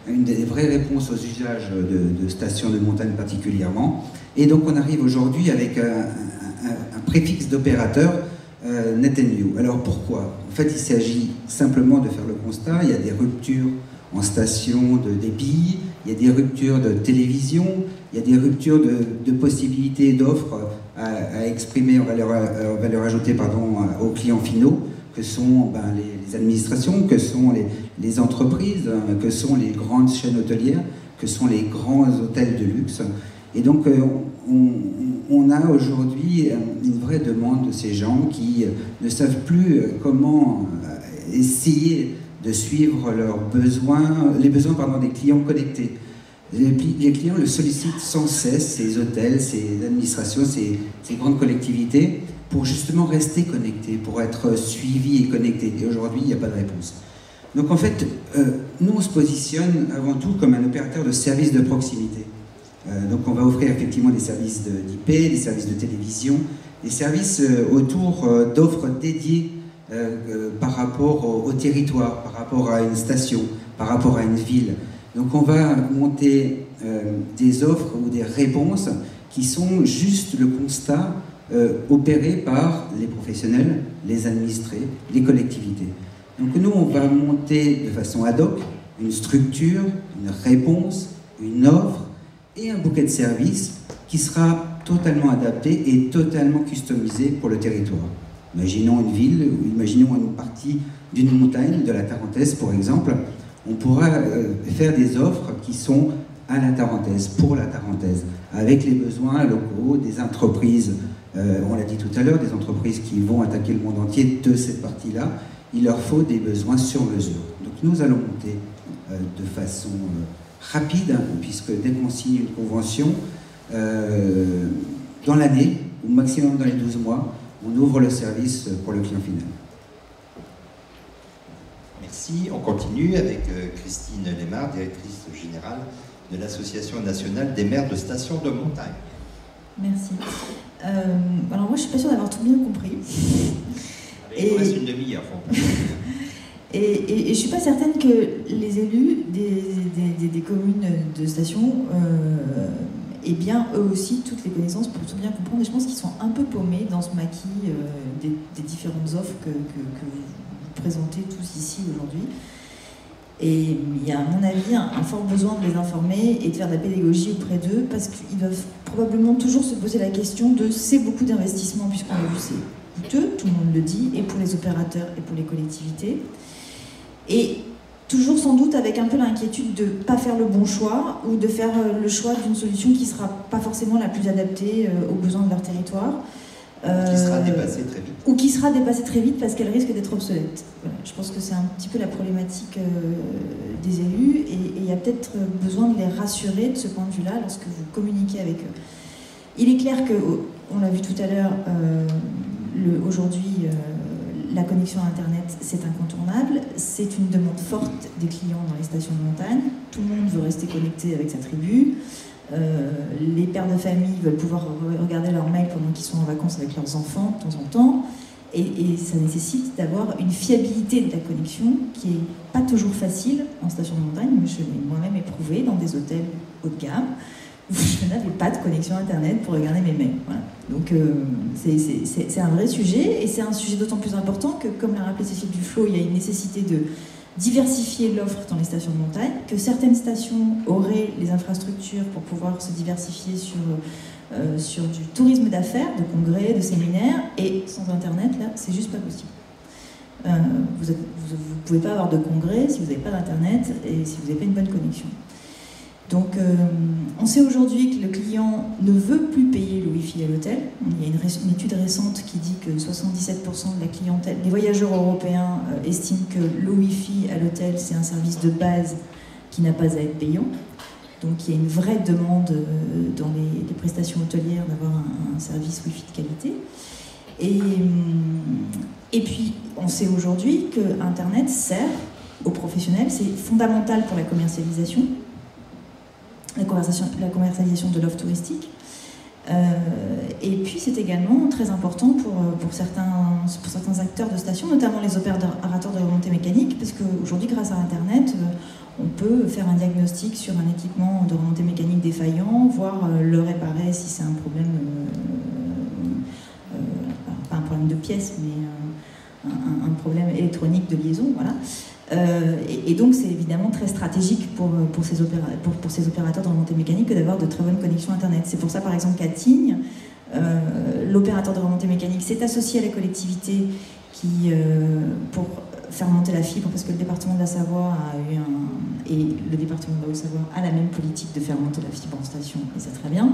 des vraies réponses aux usages de stations de montagne particulièrement. Et donc on arrive aujourd'hui avec un préfixe d'opérateur Net & New. Alors pourquoi? En fait, il s'agit simplement de faire le constat, il y a des ruptures en station de débit, il y a des ruptures de télévision, il y a des ruptures de possibilités d'offres à exprimer en valeur ajoutée aux clients finaux, que sont les administrations, que sont les entreprises, que sont les grandes chaînes hôtelières, que sont les grands hôtels de luxe. Et donc on a aujourd'hui une vraie demande de ces gens qui ne savent plus comment essayer de suivre les besoins des clients connectés. Les clients le sollicitent sans cesse, ces hôtels, ces administrations, ces grandes collectivités, pour justement rester connectés, pour être suivis et connectés. Et aujourd'hui, il n'y a pas de réponse. Donc en fait, nous on se positionne avant tout comme un opérateur de services de proximité. Donc on va offrir effectivement des services d'IP, des services de télévision, des services autour d'offres dédiées par rapport au territoire, par rapport à une station, par rapport à une ville. Donc on va monter des offres ou des réponses qui sont juste le constat opéré par les professionnels, les administrés, les collectivités. Donc nous, on va monter de façon ad hoc une structure, une réponse, une offre et un bouquet de services qui sera totalement adapté et totalement customisé pour le territoire. Imaginons une ville, ou imaginons une partie d'une montagne, de la Tarentaise par exemple, on pourra faire des offres qui sont à la Tarentaise, pour la Tarentaise, avec les besoins locaux des entreprises. On l'a dit tout à l'heure, des entreprises qui vont attaquer le monde entier de cette partie-là, il leur faut des besoins sur mesure. Donc nous allons monter de façon rapide, puisque dès qu'on signe une convention, dans l'année, ou maximum dans les 12 mois, on ouvre le service pour le client final. Merci. On continue avec Christine Lemar, directrice générale de l'Association nationale des maires de stations de montagne. Merci. Alors moi, je ne suis pas sûre d'avoir tout bien compris. Il nous reste une demi-heure. Et je ne suis pas certaine que les élus des communes de stations aient bien, eux aussi, toutes les connaissances pour tout bien comprendre. Et je pense qu'ils sont un peu paumés dans ce maquis des différentes offres que vous présentez tous ici aujourd'hui. Et il y a, à mon avis, un fort besoin de les informer et de faire de la pédagogie auprès d'eux, parce qu'ils doivent probablement toujours se poser la question de c'est beaucoup d'investissement, puisqu'on l'a vu, c'est coûteux, tout le monde le dit, et pour les opérateurs et pour les collectivités. Et toujours sans doute avec un peu l'inquiétude de ne pas faire le bon choix, ou de faire le choix d'une solution qui ne sera pas forcément la plus adaptée aux besoins de leur territoire. Qui sera dépassée très vite. Ou qui sera dépassée très vite parce qu'elle risque d'être obsolète. Voilà. Je pense que c'est un petit peu la problématique des élus, et il y a peut-être besoin de les rassurer de ce point de vue-là lorsque vous communiquez avec eux. Il est clair que, on l'a vu tout à l'heure, aujourd'hui, la connexion à Internet, c'est incontournable. C'est une demande forte des clients dans les stations de montagne. Tout le monde veut rester connecté avec sa tribu. Les pères de famille veulent pouvoir regarder leurs mails pendant qu'ils sont en vacances avec leurs enfants de temps en temps. Et ça nécessite d'avoir une fiabilité de la connexion qui n'est pas toujours facile en station de montagne. Je l'ai moi-même éprouvé dans des hôtels haut de gamme où je n'avais pas de connexion Internet pour regarder mes mails. Voilà. Donc c'est un vrai sujet, et c'est un sujet d'autant plus important que, comme l'a rappelé Cécile Duflot, il y a une nécessité de diversifier l'offre dans les stations de montagne, que certaines stations auraient les infrastructures pour pouvoir se diversifier sur du tourisme d'affaires, de congrès, de séminaires, et sans Internet, là, c'est juste pas possible. Vous ne pouvez pas avoir de congrès si vous n'avez pas d'Internet et si vous n'avez pas une bonne connexion. Donc, on sait aujourd'hui que le client ne veut plus payer le Wi-Fi à l'hôtel. Il y a une étude récente qui dit que 77% de la clientèle, des voyageurs européens estiment que le Wi-Fi à l'hôtel, c'est un service de base qui n'a pas à être payant. Donc, il y a une vraie demande dans les prestations hôtelières d'avoir un service Wi-Fi de qualité. Et puis, on sait aujourd'hui que Internet sert aux professionnels, c'est fondamental pour la commercialisation. La commercialisation de l'offre touristique. Et puis c'est également très important pour certains acteurs de station, notamment les opérateurs de remontée mécanique, parce qu'aujourd'hui, grâce à Internet, on peut faire un diagnostic sur un équipement de remontée mécanique défaillant, voire le réparer si c'est un problème, pas un problème de pièce, mais un problème électronique de liaison, voilà. Et donc c'est évidemment très stratégique pour ces opérateurs de remontée mécanique que d'avoir de très bonnes connexions Internet. C'est pour ça par exemple qu'à Tignes, l'opérateur de remontée mécanique s'est associé à la collectivité pour faire monter la fibre, parce que le département de la Savoie et le département de la Haute-Savoie a la même politique de faire monter la fibre en station, et c'est très bien.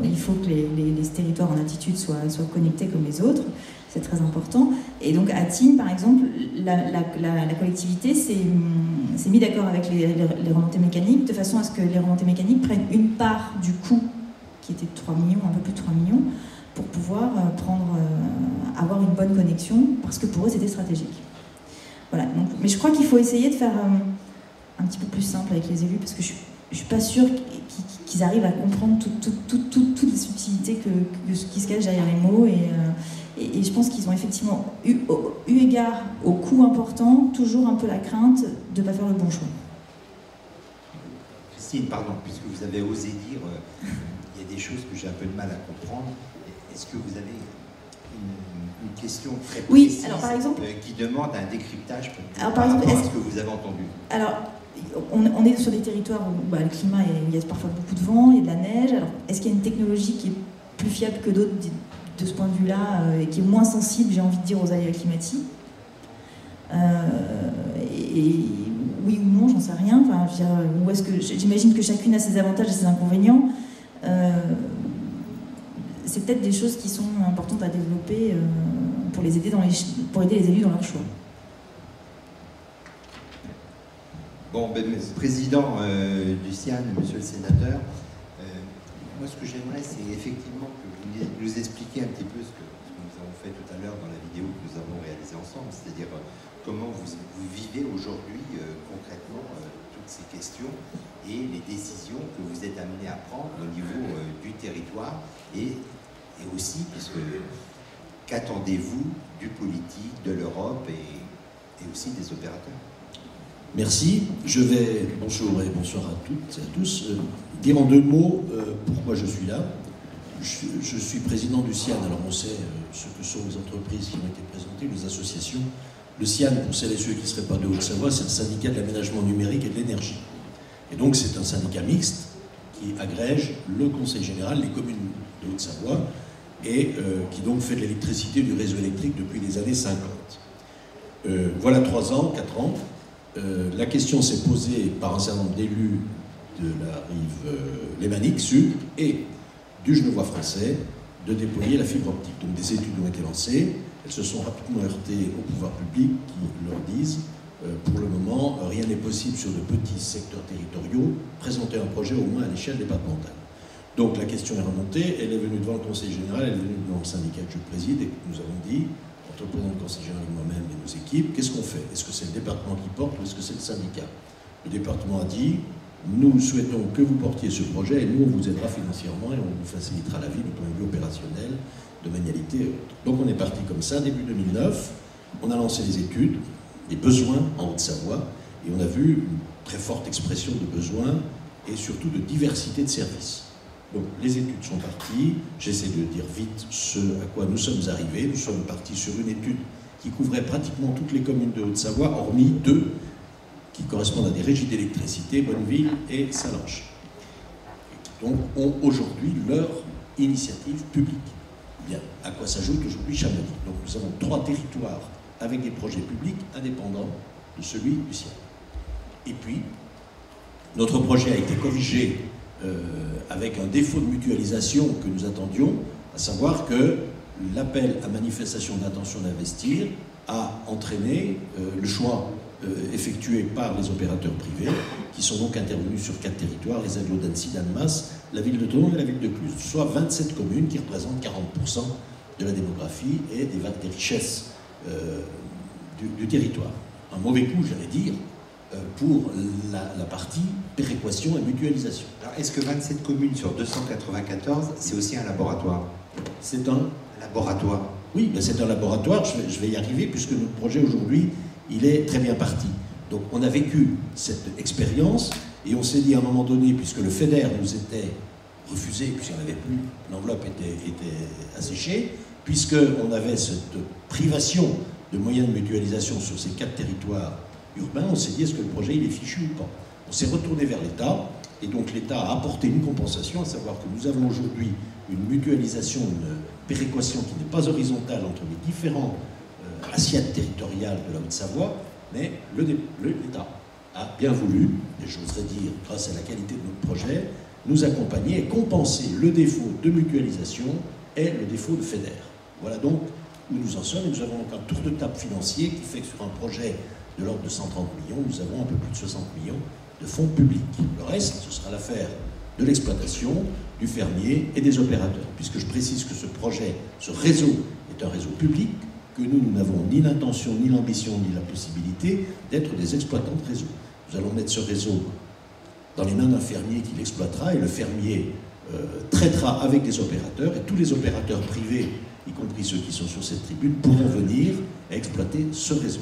Il faut que les territoires en altitude soient connectés comme les autres, c'est très important. Et donc à Tignes, par exemple, la collectivité s'est mis d'accord avec les remontées mécaniques, de façon à ce que les remontées mécaniques prennent une part du coût, qui était de 3 millions, un peu plus de 3 millions, pour pouvoir avoir une bonne connexion, parce que pour eux c'était stratégique. Voilà. Donc, mais je crois qu'il faut essayer de faire un petit peu plus simple avec les élus, parce que je suis pas sûre qu'ils arrivent à comprendre toutes les subtilités qui se cachent derrière les mots, et je pense qu'ils ont effectivement eu égard au coût important, toujours un peu la crainte de ne pas faire le bon choix. Christine, pardon, puisque vous avez osé dire il y a des choses que j'ai un peu de mal à comprendre, est-ce que vous avez une question très précise, oui, alors, par exemple, qui demande un décryptage alors, par rapport à ce que vous avez entendu? Alors, on est sur des territoires où le climat, il y a parfois beaucoup de vent, il y a de la neige. Alors, est-ce qu'il y a une technologie qui est plus fiable que d'autres de ce point de vue-là, et qui est moins sensible, j'ai envie de dire, aux aléas climatiques? Et oui ou non, j'en sais rien. Enfin, je veux dire, ou est-ce que j'imagine que chacune a ses avantages et ses inconvénients. C'est peut-être des choses qui sont importantes à développer pour aider les élus dans leur choix. Bon, président du CIAN, monsieur le sénateur, moi ce que j'aimerais, c'est effectivement que vous nous expliquiez un petit peu ce que nous avons fait tout à l'heure dans la vidéo que nous avons réalisée ensemble, c'est-à-dire comment vous vivez aujourd'hui concrètement toutes ces questions et les décisions que vous êtes amenés à prendre au niveau du territoire, et aussi, puisque qu'attendez-vous du politique, de l'Europe et aussi des opérateurs? Merci. Je vais, bonjour et bonsoir à toutes et à tous, dire en 2 mots pourquoi je suis là. Je suis président du CIAN, alors on sait ce que sont les entreprises qui ont été présentées, les associations. Le CIAN, pour celles et ceux qui ne seraient pas de Haute-Savoie, c'est le syndicat de l'aménagement numérique et de l'énergie. Et donc c'est un syndicat mixte qui agrège le Conseil général, les communes de Haute-Savoie, et qui donc fait de l'électricité, du réseau électrique depuis les années 50. Voilà 3 ans, 4 ans, la question s'est posée par un certain nombre d'élus de la rive lémanique sud et du Genevois français de déployer la fibre optique. Donc des études ont été lancées, elles se sont rapidement heurtées au pouvoir public qui leur disent pour le moment, rien n'est possible sur de petits secteurs territoriaux, présenter un projet au moins à l'échelle départementale. Donc la question est remontée, elle est venue devant le Conseil général, elle est venue devant le syndicat que je préside, et nous avons dit, entre le président du Conseil général et moi-même et nos équipes, qu'est-ce qu'on fait? Est-ce que c'est le département qui porte ou est-ce que c'est le syndicat? Le département a dit, nous souhaitons que vous portiez ce projet et nous on vous aidera financièrement et on vous facilitera la vie du point de vue opérationnel de manualité et autres. Donc on est parti comme ça, début 2009, on a lancé les études, les besoins en Haute-Savoie, et on a vu une très forte expression de besoins et surtout de diversité de services. Donc les études sont parties, j'essaie de dire vite ce à quoi nous sommes arrivés. Nous sommes partis sur une étude qui couvrait pratiquement toutes les communes de Haute-Savoie, hormis 2 qui correspondent à des régies d'électricité, Bonneville et Sallanches, et qui donc ont aujourd'hui leur initiative publique. Bien, à quoi s'ajoute aujourd'hui Chamonix. Donc nous avons 3 territoires avec des projets publics indépendants de celui du ciel. Et puis, notre projet a été corrigé avec un défaut de mutualisation que nous attendions, à savoir que l'appel à manifestation d'intention d'investir a entraîné le choix effectué par les opérateurs privés, qui sont donc intervenus sur 4 territoires, les agglos d'Annecy, d'Annemasse, la ville de Thonon et la ville de Cluses, soit 27 communes qui représentent 40% de la démographie et des richesses du territoire. Un mauvais coup, j'allais dire, pour la partie péréquation et mutualisation. Alors, est-ce que 27 communes sur 294, c'est aussi un laboratoire? C'est un laboratoire. Oui, ben c'est un laboratoire, je vais y arriver, puisque notre projet aujourd'hui, il est très bien parti. Donc on a vécu cette expérience, et on s'est dit à un moment donné, puisque le FEDER nous était refusé, puisqu'il n'y en avait plus, l'enveloppe était asséchée, puisqu'on avait cette privation de moyens de mutualisation sur ces 4 territoires urbain, on s'est dit, est-ce que le projet il est fichu ou pas? On s'est retourné vers l'État, et donc l'État a apporté une compensation, à savoir que nous avons aujourd'hui une mutualisation, une péréquation qui n'est pas horizontale entre les différents assiettes territoriales de la Haute-Savoie, mais l'État a bien voulu, et j'oserais dire, grâce à la qualité de notre projet, nous accompagner et compenser le défaut de mutualisation et le défaut de FEDER. Voilà donc où nous en sommes, et nous avons donc un tour de table financier qui fait que sur un projet de l'ordre de 130 millions, nous avons un peu plus de 60 millions de fonds publics. Le reste, ce sera l'affaire de l'exploitation, du fermier et des opérateurs, puisque je précise que ce projet, ce réseau est un réseau public, que nous n'avons ni l'intention, ni l'ambition, ni la possibilité d'être des exploitants de réseau. Nous allons mettre ce réseau dans les mains d'un fermier qui l'exploitera, et le fermier traitera avec des opérateurs, et tous les opérateurs privés, y compris ceux qui sont sur cette tribune, pourront venir exploiter ce réseau.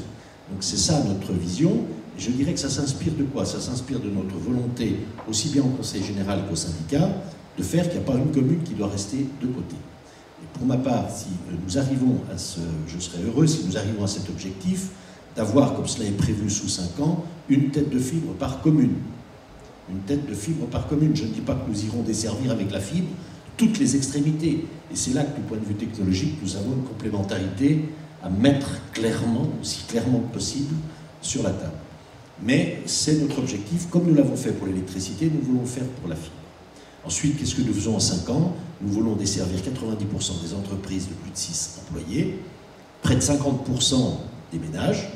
Donc c'est ça notre vision, et je dirais que ça s'inspire de quoi? Ça s'inspire de notre volonté, aussi bien au Conseil général qu'au syndicat, de faire qu'il n'y a pas une commune qui doit rester de côté. Et pour ma part, si nous arrivons à je serais heureux si nous arrivons à cet objectif, d'avoir, comme cela est prévu sous 5 ans, une tête de fibre par commune. Une tête de fibre par commune. Je ne dis pas que nous irons desservir avec la fibre toutes les extrémités. Et c'est là que, du point de vue technologique, nous avons une complémentarité à mettre clairement, aussi clairement que possible, sur la table. Mais c'est notre objectif, comme nous l'avons fait pour l'électricité, nous voulons le faire pour la fibre. Ensuite, qu'est-ce que nous faisons en 5 ans? Nous voulons desservir 90% des entreprises de plus de 6 employés, près de 50% des ménages,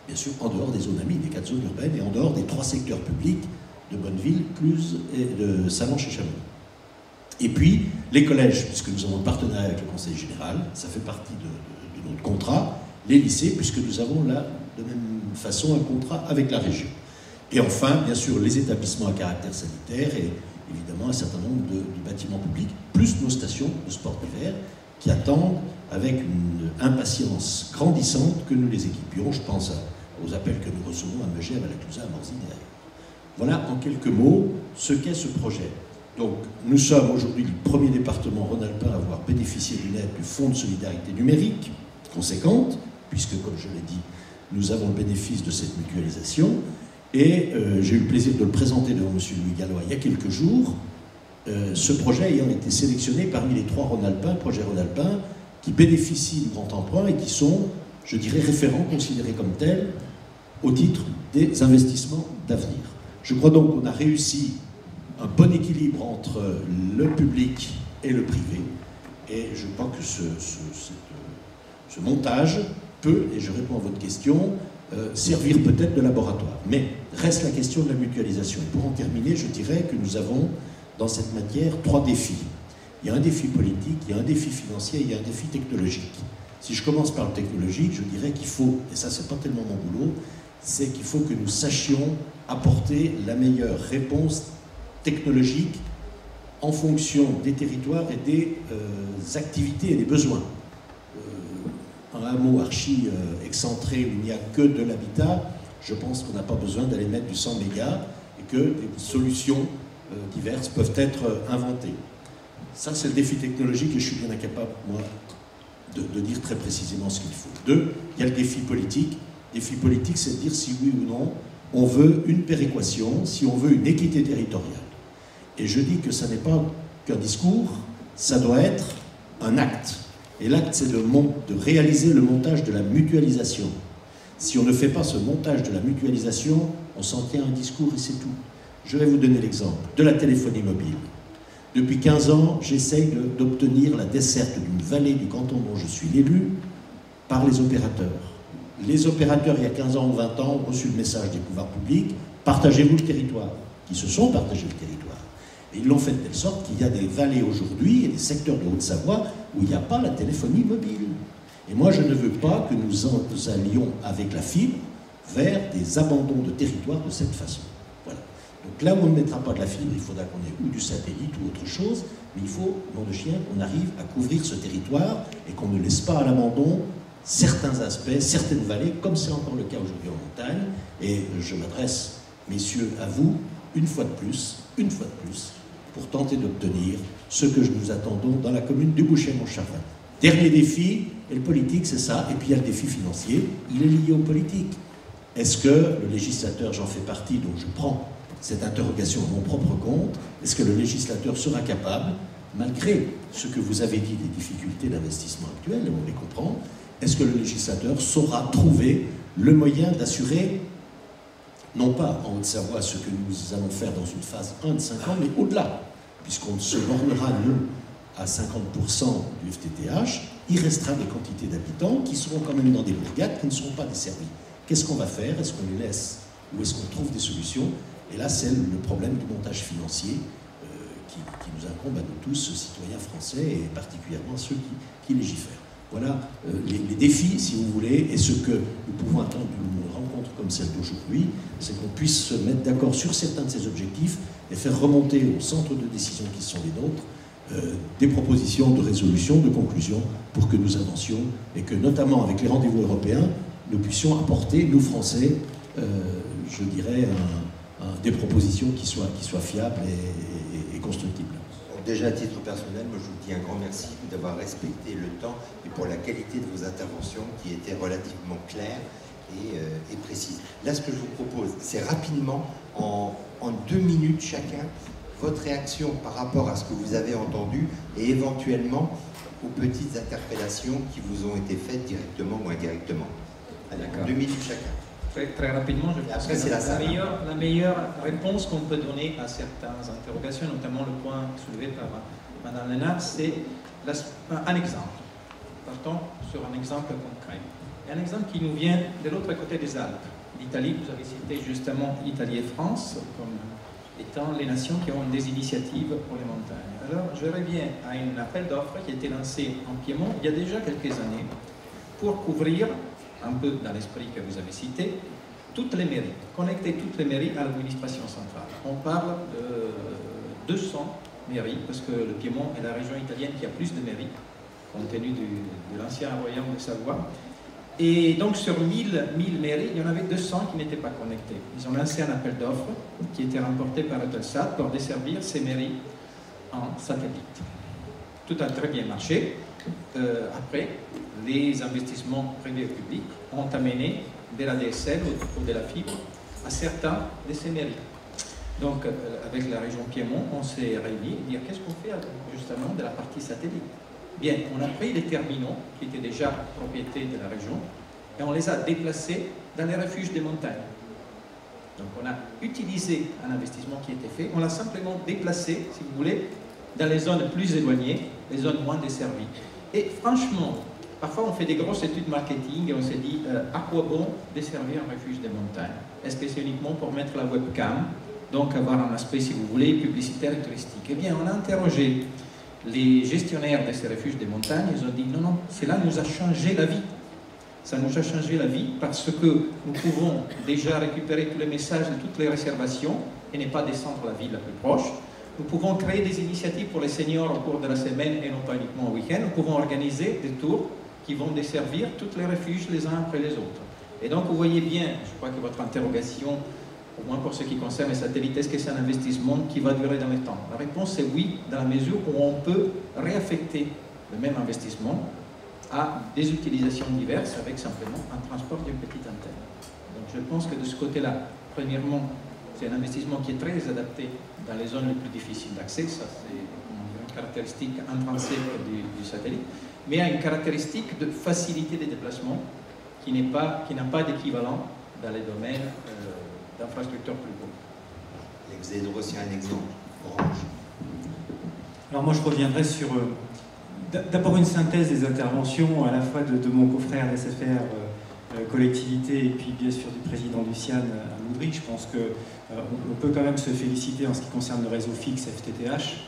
bien sûr en dehors des zones amies, des 4 zones urbaines, et en dehors des 3 secteurs publics de Bonneville, Cluses et de Sallanches et Chamonix. Et puis, les collèges, puisque nous avons un partenariat avec le Conseil général, ça fait partie de notre contrat, les lycées, puisque nous avons là, de même façon, un contrat avec la région. Et enfin, bien sûr, les établissements à caractère sanitaire et évidemment un certain nombre de bâtiments publics, plus nos stations de sport d'hiver, qui attendent avec une impatience grandissante que nous les équipions. Je pense aux appels que nous recevons à Megève, à la Clusaz, à Morzine et ailleurs. Voilà en quelques mots ce qu'est ce projet. Donc nous sommes aujourd'hui le premier département rhône-alpin à avoir bénéficié d'une aide du Fonds de solidarité numérique conséquente, puisque comme je l'ai dit, nous avons le bénéfice de cette mutualisation. Et j'ai eu le plaisir de le présenter devant M. Louis Gallois il y a quelques jours, ce projet ayant été sélectionné parmi les 3 Rhône-Alpins, projets Rhône-Alpins, qui bénéficient du grand emprunt et qui sont, je dirais, référents, considérés comme tels, au titre des investissements d'avenir. Je crois donc qu'on a réussi un bon équilibre entre le public et le privé. Et je crois que ce montage peut, et je réponds à votre question, servir peut-être de laboratoire. Mais reste la question de la mutualisation. Et pour en terminer, je dirais que nous avons dans cette matière 3 défis. Il y a un défi politique, il y a un défi financier, il y a un défi technologique. Si je commence par le technologique, je dirais qu'il faut, et ça c'est pas tellement mon boulot, c'est qu'il faut que nous sachions apporter la meilleure réponse technologique en fonction des territoires et des activités et des besoins. Un hameau archi excentré où il n'y a que de l'habitat, je pense qu'on n'a pas besoin d'aller mettre du 100 mégas et que des solutions diverses peuvent être inventées. Ça, c'est le défi technologique et je suis bien incapable, moi, de dire très précisément ce qu'il faut. Deux, il y a le défi politique. Le défi politique, c'est de dire si oui ou non on veut une péréquation, si on veut une équité territoriale. Et je dis que ça n'est pas qu'un discours, ça doit être un acte. Et l'acte, c'est de réaliser le montage de la mutualisation. Si on ne fait pas ce montage de la mutualisation, on s'en tient à un discours et c'est tout. Je vais vous donner l'exemple de la téléphonie mobile. Depuis 15 ans, j'essaye d'obtenir la desserte d'une vallée du canton dont je suis l'élu par les opérateurs. Les opérateurs, il y a 15 ans ou 20 ans, ont reçu le message des pouvoirs publics « Partagez-vous le territoire ». Ils se sont partagés le territoire. Et ils l'ont fait de telle sorte qu'il y a des vallées aujourd'hui et des secteurs de Haute-Savoie où il n'y a pas la téléphonie mobile. Et moi, je ne veux pas que nous allions avec la fibre vers des abandons de territoire de cette façon. Voilà. Donc là où on ne mettra pas de la fibre, il faudra qu'on ait ou du satellite ou autre chose, mais il faut, nom de chien, qu'on arrive à couvrir ce territoire et qu'on ne laisse pas à l'abandon certains aspects, certaines vallées, comme c'est encore le cas aujourd'hui en montagne. Et je m'adresse, messieurs, à vous, une fois de plus, pour tenter d'obtenir ce que nous attendons dans la commune du Bouchet-Montcharvin. Dernier défi, et le politique, c'est ça, et puis il y a le défi financier, il est lié au politique. Est-ce que le législateur, j'en fais partie, donc je prends cette interrogation à mon propre compte, est-ce que le législateur sera capable, malgré ce que vous avez dit des difficultés d'investissement actuelles, et on les comprend, est-ce que le législateur saura trouver le moyen d'assurer, non pas en Haute-Savoie ce que nous allons faire dans une phase 1 de 5 ans, mais au-delà, puisqu'on se bornera, nous, à 50% du FTTH, il restera des quantités d'habitants qui seront quand même dans des bourgades qui ne seront pas desservies. Qu'est-ce qu'on va faire? Est-ce qu'on les laisse ou est-ce qu'on trouve des solutions? Et là, c'est le problème du montage financier qui nous incombe à nous tous, citoyens français, et particulièrement ceux qui légifèrent. Voilà les défis, si vous voulez, et ce que nous pouvons attendre d'une rencontre comme celle d'aujourd'hui, c'est qu'on puisse se mettre d'accord sur certains de ces objectifs et faire remonter au centre de décision qui sont les nôtres des propositions de résolution, de conclusion, pour que nous avancions et que, notamment avec les rendez-vous européens, nous puissions apporter, nous Français, je dirais, des propositions qui soient fiables et constructibles. Déjà, à titre personnel, moi, je vous dis un grand merci d'avoir respecté le temps et pour la qualité de vos interventions qui étaient relativement claires et précises. Là, ce que je vous propose, c'est rapidement, en 2 minutes chacun, votre réaction par rapport à ce que vous avez entendu et éventuellement aux petites interpellations qui vous ont été faites directement ou indirectement. D'accord. 2 minutes chacun. Très rapidement, je pense après, que la meilleure réponse qu'on peut donner à certaines interrogations, notamment le point soulevé par Mme Lénard, c'est un exemple. Partons sur un exemple concret. Un exemple qui nous vient de l'autre côté des Alpes. L'Italie, vous avez cité justement Italie et France comme étant les nations qui ont des initiatives pour les montagnes. Alors, je reviens à un appel d'offres qui a été lancé en Piémont il y a déjà quelques années pour couvrir, un peu dans l'esprit que vous avez cité, toutes les mairies, connecter toutes les mairies à l'administration centrale. On parle de 200 mairies, parce que le Piémont est la région italienne qui a plus de mairies, compte tenu de l'ancien royaume de Savoie. Et donc sur 1000 mairies, il y en avait 200 qui n'étaient pas connectées. Ils ont lancé un appel d'offres qui était remporté par Eutelsat pour desservir ces mairies en satellite. Tout a très bien marché. Après, les investissements privés et publics ont amené de la DSL ou de la fibre à certains de ces mairies. Donc, avec la région Piémont, on s'est réunis et dit qu'est-ce qu'on fait justement de la partie satellite? Bien, on a pris les terminaux qui étaient déjà propriété de la région et on les a déplacés dans les refuges des montagnes. Donc, on a utilisé un investissement qui était fait, on l'a simplement déplacé, si vous voulez, dans les zones plus éloignées, les zones moins desservies. Et franchement, parfois on fait des grosses études marketing et on s'est dit à quoi bon desservir un refuge des montagnes? Est-ce que c'est uniquement pour mettre la webcam, donc avoir un aspect, si vous voulez, publicitaire et touristique? Eh bien, on a interrogé les gestionnaires de ces refuges des montagnes, ils ont dit non, non, cela nous a changé la vie. Ça nous a changé la vie parce que nous pouvons déjà récupérer tous les messages et toutes les réservations et ne pas descendre la ville la plus proche. nous pouvons créer des initiatives pour les seniors au cours de la semaine et non pas uniquement au week-end. Nous pouvons organiser des tours qui vont desservir tous les refuges les uns après les autres. Et donc, vous voyez bien, je crois que votre interrogation, au moins pour ce qui concerne les satellites, est-ce que c'est un investissement qui va durer dans le temps? La réponse est oui, dans la mesure où on peut réaffecter le même investissement à des utilisations diverses avec simplement un transport d'une petite antenne. Donc je pense que de ce côté-là, premièrement, c'est un investissement qui est très adapté dans les zones les plus difficiles d'accès, ça c'est une caractéristique intrinsèque du satellite, mais a une caractéristique de facilité des déplacements qui n'a pas d'équivalent dans les domaines d'infrastructures plus gros. Vous avez aussi un exemple, Orange. Alors moi je reviendrai sur d'abord une synthèse des interventions à la fois de mon confrère d'SFR collectivité et puis bien sûr du président Luciane à Moudry. Je pense qu'on peut quand même se féliciter en ce qui concerne le réseau fixe FTTH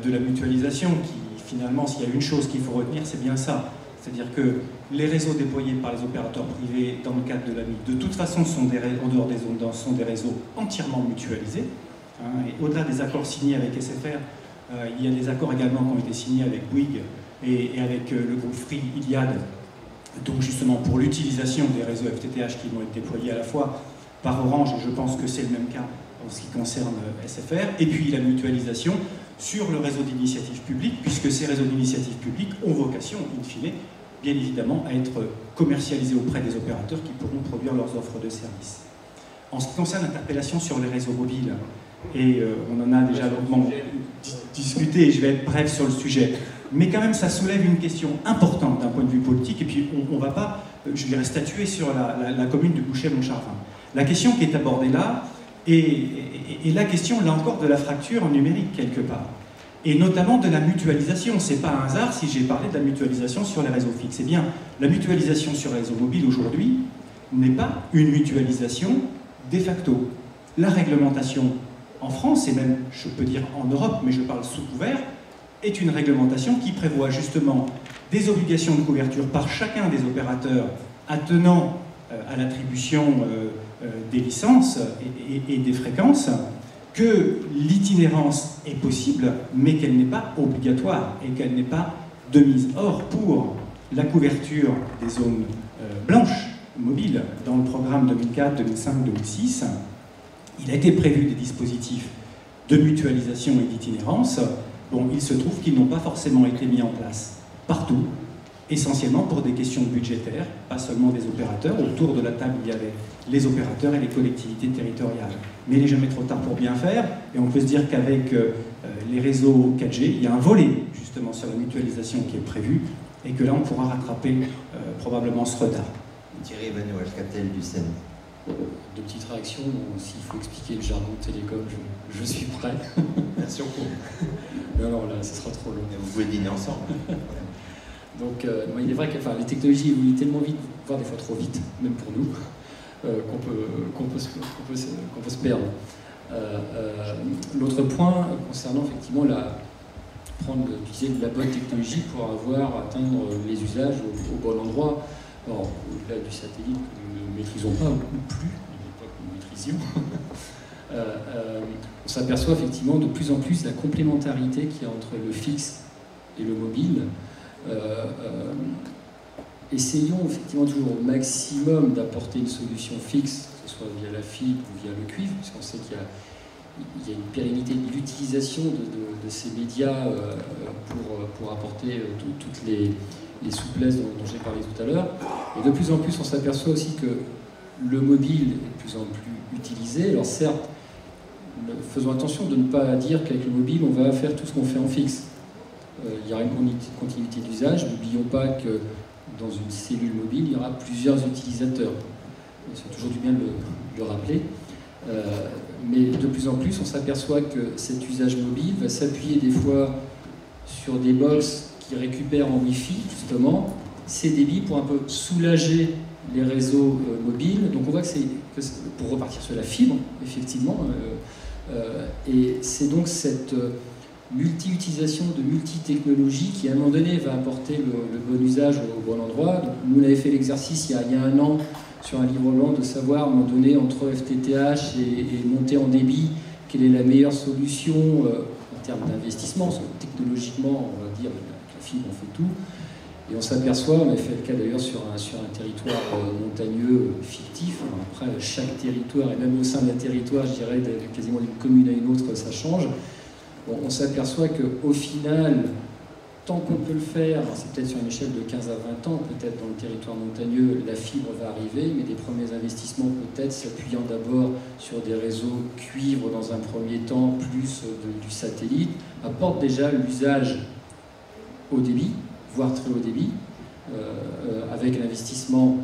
de la mutualisation qui finalement, s'il y a une chose qu'il faut retenir, c'est bien ça. C'est-à-dire que les réseaux déployés par les opérateurs privés dans le cadre de l'AMI, de toute façon, en dehors des zones denses, sont des réseaux entièrement mutualisés. Et au-delà des accords signés avec SFR, il y a des accords également qui ont été signés avec Bouygues et avec le groupe Free Iliad, donc justement pour l'utilisation des réseaux FTTH qui vont être déployés à la fois par Orange, et je pense que c'est le même cas en ce qui concerne SFR, et puis la mutualisation sur le réseau d'initiative publique, puisque ces réseaux d'initiative publique ont vocation, in fine, bien évidemment, à être commercialisés auprès des opérateurs qui pourront produire leurs offres de services. En ce qui concerne l'interpellation sur les réseaux mobiles, et on en a déjà longuement discuté, et je vais être bref sur le sujet, mais quand même ça soulève une question importante d'un point de vue politique, et puis on ne va pas, je dirais, statuer sur la commune de Bouchet-Montcharvin. La question qui est abordée là est la question, là encore, de la fracture numérique quelque part, et notamment de la mutualisation. C'est pas un hasard si j'ai parlé de la mutualisation sur les réseaux fixes. Eh bien, la mutualisation sur les réseaux mobiles aujourd'hui n'est pas une mutualisation de facto. La réglementation en France, et même, je peux dire en Europe, mais je parle sous couvert, est une réglementation qui prévoit justement des obligations de couverture par chacun des opérateurs attenant à l'attribution des licences et des fréquences, que l'itinérance est possible, mais qu'elle n'est pas obligatoire et qu'elle n'est pas de mise. Or, pour la couverture des zones blanches mobiles, dans le programme 2004, 2005, 2006, il a été prévu des dispositifs de mutualisation et d'itinérance. Bon, il se trouve qu'ils n'ont pas forcément été mis en place partout, essentiellement pour des questions budgétaires, pas seulement des opérateurs. Autour de la table, il y avait les opérateurs et les collectivités territoriales. Mais il n'est jamais trop tard pour bien faire, et on peut se dire qu'avec les réseaux 4G, il y a un volet justement sur la mutualisation qui est prévu, et que là on pourra rattraper probablement ce retard. Thierry Evanou, Alcatel du Seine. Deux petites réactions. S'il faut expliquer le jargon de télécom, je suis prêt. Version courte. Mais alors là, ce sera trop long. Et vous pouvez dîner ensemble. Donc, il est vrai que les technologies évoluent tellement vite, voire des fois trop vite, même pour nous, qu'on peut se perdre. L'autre point concernant effectivement d'utiliser de la bonne technologie pour atteindre les usages au bon endroit. Alors, au-delà du satellite que nous ne maîtrisons pas, ou plus, à l'époque nous maîtrisions, on s'aperçoit effectivement de plus en plus la complémentarité qu'il y a entre le fixe et le mobile. Essayons effectivement toujours au maximum d'apporter une solution fixe, que ce soit via la fibre ou via le cuivre, puisqu'on sait qu'il y a une pérennité de l'utilisation de ces médias pour apporter toutes les souplesses dont j'ai parlé tout à l'heure. Et de plus en plus, on s'aperçoit aussi que le mobile est de plus en plus utilisé. Alors certes, faisons attention de ne pas dire qu'avec le mobile, on va faire tout ce qu'on fait en fixe. Il y aura une continuité d'usage. N'oublions pas que dans une cellule mobile, il y aura plusieurs utilisateurs. C'est toujours du bien de le rappeler. Mais de plus en plus, on s'aperçoit que cet usage mobile va s'appuyer des fois sur des box qui récupèrent en Wi-Fi, justement, ces débits pour un peu soulager les réseaux mobiles. Donc on voit que c'est pour repartir sur la fibre, effectivement. Et c'est donc cette multi-utilisation de multi-technologies qui, à un moment donné, va apporter le bon usage au bon endroit. Donc, nous, on avait fait l'exercice il y a un an sur un livre blanc de savoir, à un moment donné, entre FTTH et montée en débit, quelle est la meilleure solution en termes d'investissement. Technologiquement, on va dire, avec la fibre, on fait tout. Et on s'aperçoit, on a fait le cas d'ailleurs sur un territoire montagneux fictif. Après, chaque territoire, et même au sein d'un territoire, je dirais, quasiment d'une commune à une autre, ça change. Bon, on s'aperçoit qu'au final, tant qu'on peut le faire, c'est peut-être sur une échelle de 15 à 20 ans, peut-être dans le territoire montagneux, la fibre va arriver, mais des premiers investissements peut-être s'appuyant d'abord sur des réseaux cuivre dans un premier temps, plus du satellite, apportent déjà l'usage haut débit, voire très haut débit, avec un investissement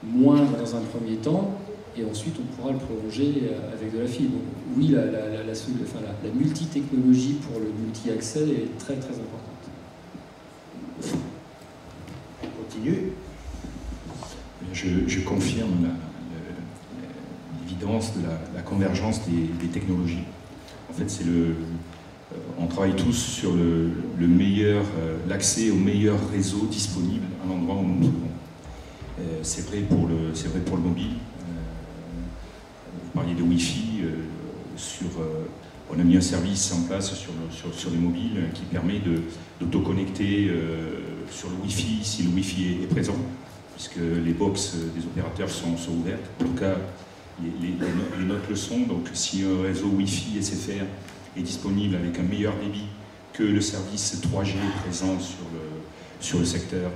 moindre dans un premier temps, et ensuite on pourra le prolonger avec de la fibre. Donc, oui, la multitechnologie pour le multi-accès est très très importante. On continue. Je confirme l'évidence de la convergence des technologies. En fait, on travaille tous sur l'accès au meilleur réseau disponible à l'endroit où nous nous trouvons. C'est vrai pour le mobile. Vous parliez de Wi-Fi. On a mis un service en place sur les mobiles qui permet d'autoconnecter sur le Wi-Fi si le Wi-Fi est présent, puisque les box des opérateurs sont ouvertes. En tout cas, les notes le sont. Donc, si un réseau Wi-Fi SFR est disponible avec un meilleur débit que le service 3G présent sur le secteur,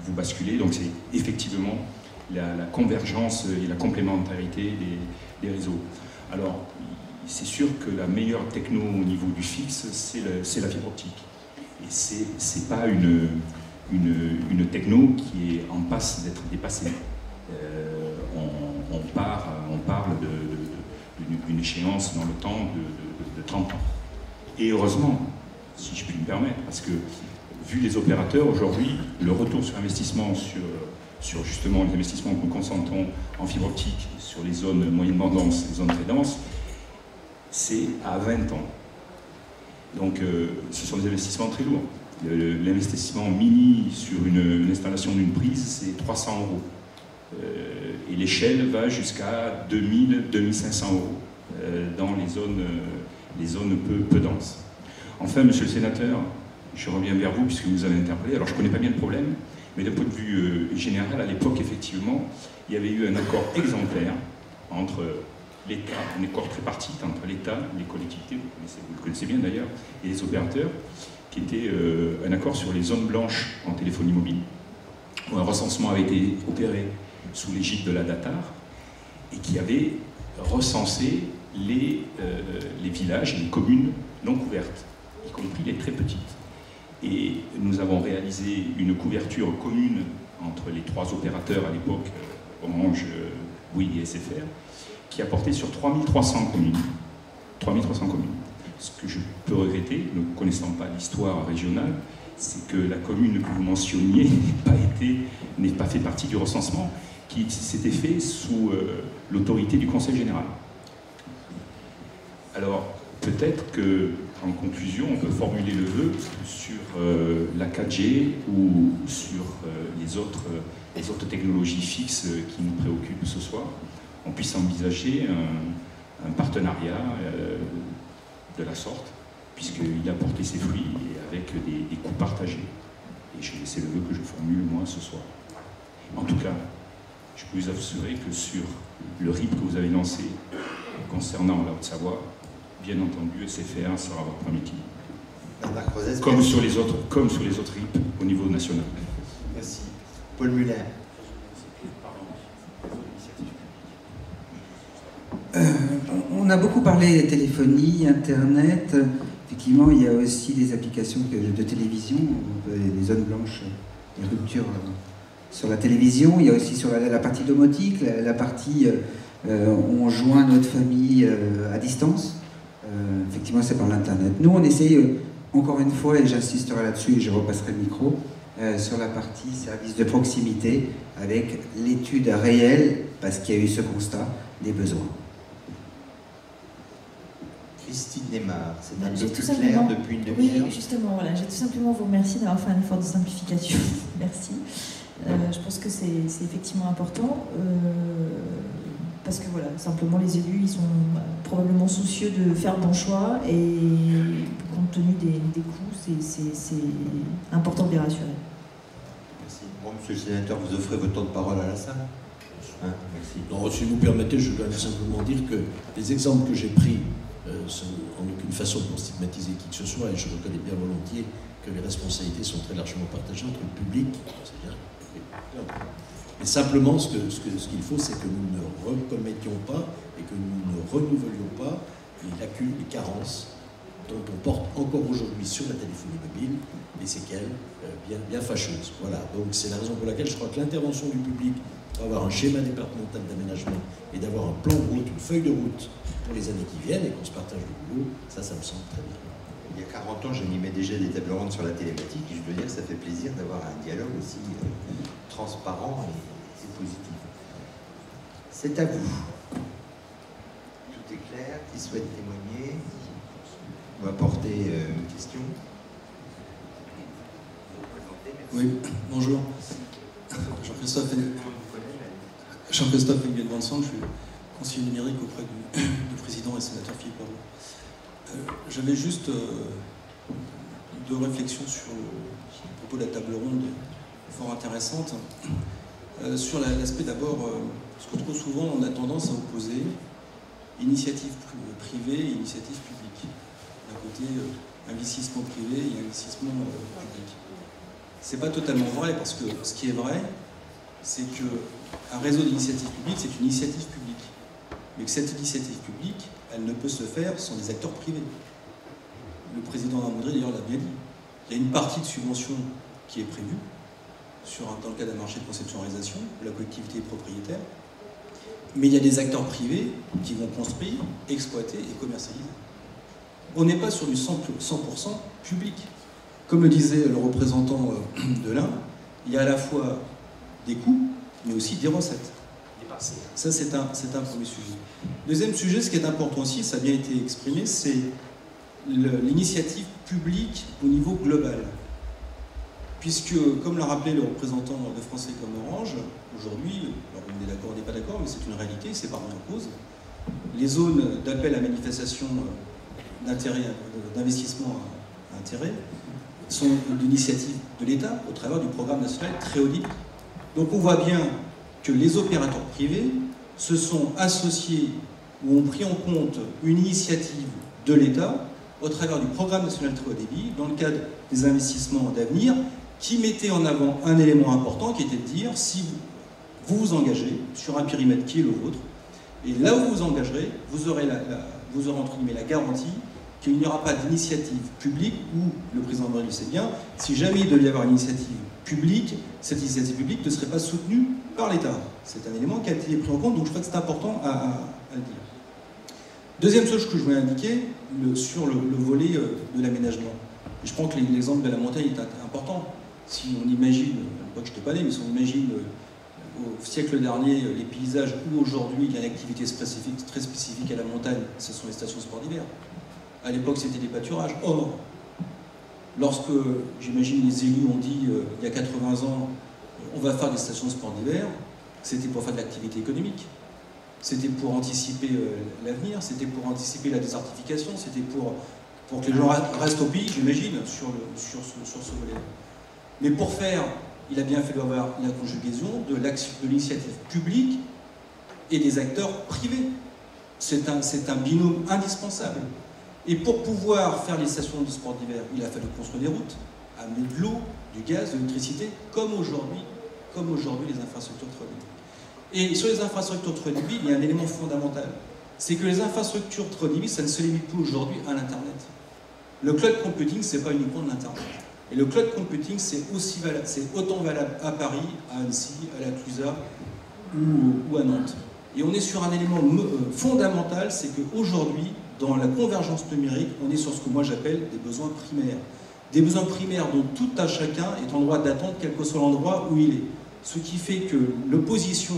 vous basculez. Donc, c'est effectivement la convergence et la complémentarité des réseaux. Alors, c'est sûr que la meilleure techno au niveau du fixe, c'est la fibre optique. Et c'est pas une techno qui est en passe d'être dépassée. On parle d'une échéance dans le temps de 30 ans. Et heureusement, si je puis me permettre, parce que vu les opérateurs aujourd'hui, le retour sur investissement sur justement les investissements que nous concentrons en fibre optique sur les zones moyennement denses, les zones très denses, c'est à 20 ans. Donc ce sont des investissements très lourds. L'investissement mini sur une installation d'une prise, c'est 300 €. Et l'échelle va jusqu'à 2000-2500 € dans les zones peu denses. Enfin, monsieur le sénateur, je reviens vers vous puisque vous avez interpellé. Alors je ne connais pas bien le problème, mais d'un point de vue général, à l'époque, effectivement, il y avait eu un accord exemplaire entre l'État, un accord tripartite entre l'État, les collectivités, vous le connaissez bien d'ailleurs, et les opérateurs, qui était un accord sur les zones blanches en téléphonie mobile, où un recensement avait été opéré sous l'égide de la DATAR, et qui avait recensé les villages et les communes non couvertes, y compris les très petites. Et nous avons réalisé une couverture commune entre les trois opérateurs à l'époque, Orange, Bouygues et SFR, qui a porté sur 3300 communes. 3300 communes. Ce que je peux regretter, ne connaissant pas l'histoire régionale, c'est que la commune que vous mentionniez n'ait pas fait partie du recensement qui s'était fait sous l'autorité du Conseil général. Alors, peut-être qu'en conclusion, on peut formuler le vœu sur la 4G ou sur les autres technologies fixes qui nous préoccupent ce soir. On puisse envisager un partenariat de la sorte, puisqu'il a porté ses fruits et avec des coûts partagés. Et c'est le vœu que je formule, moi, ce soir. En tout cas, je peux vous assurer que sur le RIP que vous avez lancé concernant la Haute-Savoie, bien entendu, SFR sera votre premier client. Comme sur les autres RIP au niveau national. Merci. Paul Muller. On a beaucoup parlé de téléphonie, Internet. Effectivement, il y a aussi des applications de télévision, des zones blanches, des ruptures sur la télévision. Il y a aussi sur la partie domotique, la partie on joint notre famille à distance. Effectivement, c'est par l'Internet. Nous, on essaye, encore une fois, et j'insisterai là-dessus et je repasserai le micro, sur la partie service de proximité, avec l'étude réelle, parce qu'il y a eu ce constat, des besoins. Christine Neymar, c'est un peu plus clair depuis une demi-heure. Oui, justement, voilà, j'ai tout simplement vous remercier d'avoir fait un effort de simplification. Merci. Je pense que c'est effectivement important. parce que voilà, simplement les élus, ils sont probablement soucieux de faire bon choix et compte tenu des coûts, c'est important de les rassurer. Merci. Bon, monsieur le sénateur, vous offrez votre temps de parole à la salle. Hein, merci. Non, si vous permettez, je dois simplement dire que les exemples que j'ai pris sont en aucune façon pour stigmatiser qui que ce soit, et je reconnais bien volontiers que les responsabilités sont très largement partagées entre le public, c'est bien. Mais simplement, ce qu'il faut, c'est que nous ne recommettions pas et que nous ne renouvelions pas les lacunes, les carences dont on porte encore aujourd'hui sur la téléphonie mobile, des séquelles bien fâcheuses. Voilà, donc c'est la raison pour laquelle je crois que l'intervention du public doit avoir un schéma départemental d'aménagement et d'avoir un plan de route, une feuille de route pour les années qui viennent et qu'on se partage le boulot, ça me semble très bien. Il y a 40 ans, j'animais déjà des tables rondes sur la télématique et je dois dire que ça fait plaisir d'avoir un dialogue aussi transparent et positif. C'est à vous. Tout est clair. Qui souhaite témoigner ou apporter une question? Oui, bonjour. Jean-Christophe Nguyen-Vincent, je suis conseiller numérique auprès du président et sénateur Philippe Laurent. J'avais juste deux réflexions sur le propos de la table ronde fort intéressante. Sur l'aspect d'abord, parce que trop souvent on a tendance à opposer initiative privée et initiative publique. D'un côté, investissement privé et investissement public. C'est pas totalement vrai, parce que ce qui est vrai, c'est qu'un réseau d'initiative publique, c'est une initiative publique. Mais que cette initiative publique, elle ne peut se faire sans des acteurs privés. Le président Ramondry, d'ailleurs, l'a bien dit. Il y a une partie de subvention qui est prévue, dans le cadre d'un marché de conception-réalisation, où la collectivité est propriétaire. Mais il y a des acteurs privés qui vont construire, exploiter et commercialiser. On n'est pas sur du 100% public. Comme le disait le représentant de l'Ain, il y a à la fois des coûts, mais aussi des recettes. Ça, c'est un premier sujet. Deuxième sujet, ce qui est important aussi, ça a bien été exprimé, c'est l'initiative publique au niveau global. Puisque, comme l'a rappelé le représentant de France Télécom Orange, aujourd'hui, alors on est d'accord, on n'est pas d'accord, mais c'est une réalité, c'est pas en cause, les zones d'appel à manifestation d'intérêt, d'investissement à intérêt, sont d'initiative de l'État au travers du programme national très haut débit. Donc on voit bien que les opérateurs privés se sont associés ou ont pris en compte une initiative de l'État au travers du programme national très haut débit dans le cadre des investissements d'avenir qui mettait en avant un élément important qui était de dire si vous vous engagez sur un périmètre qui est le vôtre, et là où vous vous engagerez, vous aurez entre guillemets la garantie qu'il n'y aura pas d'initiative publique où, le président André le sait bien, si jamais il devait y avoir une initiative publique, cette initiative publique ne serait pas soutenue par l'État. C'est un élément qui a été pris en compte, donc je crois que c'est important à le dire. Deuxième chose que je voulais indiquer, sur le volet de l'aménagement. Je prends que l'exemple de la montagne est important. Si on imagine, pas que je n'étais pas né, mais si on imagine au siècle dernier les paysages où aujourd'hui il y a une activité très spécifique à la montagne, ce sont les stations sport d'hiver. À l'époque, c'était des pâturages. Or, lorsque, j'imagine, les élus ont dit, il y a 80 ans, on va faire des stations de sport d'hiver, c'était pour faire de l'activité économique. C'était pour anticiper l'avenir, c'était pour anticiper la désertification, c'était pour que les gens restent au pays, j'imagine, sur ce volet-là. Mais pour faire, il a bien fallu avoir la conjugaison de l'initiative publique et des acteurs privés. C'est un binôme indispensable. Et pour pouvoir faire les stations de sport d'hiver, il a fallu construire des routes, amener de l'eau, du gaz, de l'électricité, comme aujourd'hui les infrastructures très haut débit. Et sur les infrastructures très haut débit, il y a un élément fondamental. C'est que les infrastructures très haut débit, ça ne se limite plus aujourd'hui à l'Internet. Le cloud computing, ce n'est pas uniquement de l'Internet. Et le cloud computing, c'est autant valable à Paris, à Annecy, à la Clusaz ou à Nantes. Et on est sur un élément fondamental, c'est qu'aujourd'hui, dans la convergence numérique, on est sur ce que moi j'appelle des besoins primaires. Des besoins primaires dont tout un chacun est en droit d'attendre, quel que soit l'endroit où il est. Ce qui fait que l'opposition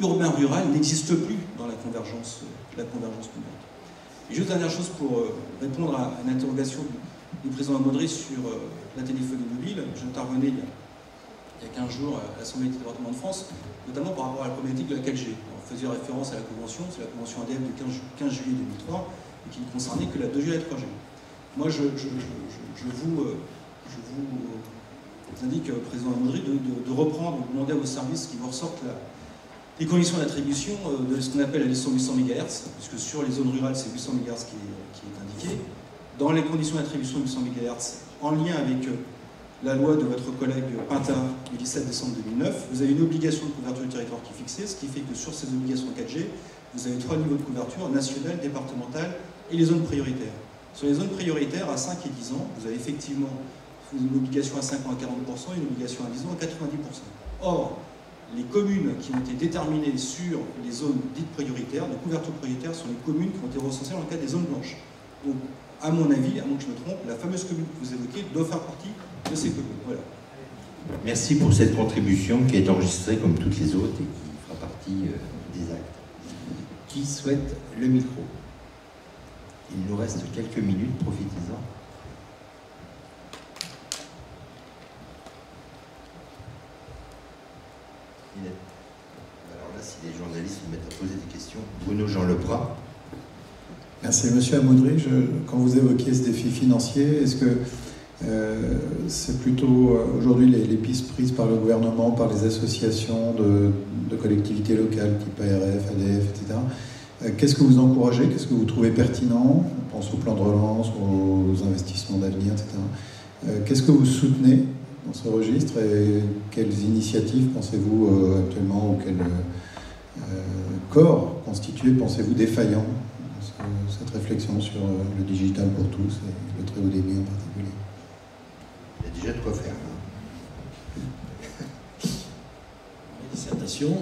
urbain-rural n'existe plus dans la convergence numérique. Et juste dernière chose pour répondre à une interrogation du président Ramondry sur la téléphonie mobile. J'intervenais il y a 15 jours à l'Assemblée des départements de France, notamment par rapport à la problématique de la 4G. En faisait référence à la Convention, c'est la Convention ADF de 15 juillet 2003, et qui ne concernait que la 2G et la 3G. Moi, je vous indique, Président Amoudry, de reprendre, de demander à vos services qui vous ressortent les conditions d'attribution de ce qu'on appelle la licence 800 MHz, puisque sur les zones rurales, c'est 800 MHz qui est indiqué. Dans les conditions d'attribution de 800 MHz, en lien avec la loi de votre collègue Pinta du 17 décembre 2009, vous avez une obligation de couverture du territoire qui est fixée, ce qui fait que sur ces obligations 4G, vous avez 3 niveaux de couverture, nationale, départementale et les zones prioritaires. Sur les zones prioritaires, à 5 et 10 ans, vous avez effectivement une obligation à 5 ans à 40% et une obligation à 10 ans à 90%. Or, les communes qui ont été déterminées sur les zones dites prioritaires, de couverture prioritaire, sont les communes qui ont été recensées dans le cadre des zones blanches. Donc, à mon avis, à moins que je me trompe, la fameuse commune que vous évoquez doit faire partie de ces communes. Voilà. Merci pour cette contribution qui est enregistrée comme toutes les autres et qui fera partie des actes. Qui souhaite le micro? Il nous reste quelques minutes, profitez-en. Alors là, si les journalistes se mettent à poser des questions, Bruno Jean Leprat. Merci, Monsieur Amoudry. Quand vous évoquiez ce défi financier, est-ce que c'est plutôt aujourd'hui les pistes prises par le gouvernement, par les associations de collectivités locales, type ARF, ADF, etc. Qu'est-ce que vous encouragez? Qu'est-ce que vous trouvez pertinent? On pense au plan de relance, aux investissements d'avenir, etc. Qu'est-ce que vous soutenez dans ce registre et quelles initiatives pensez-vous actuellement ou quel corps constitué pensez-vous défaillant cette réflexion sur le digital pour tous et le très haut débit en particulier? Il y a déjà de quoi faire. La dissertation,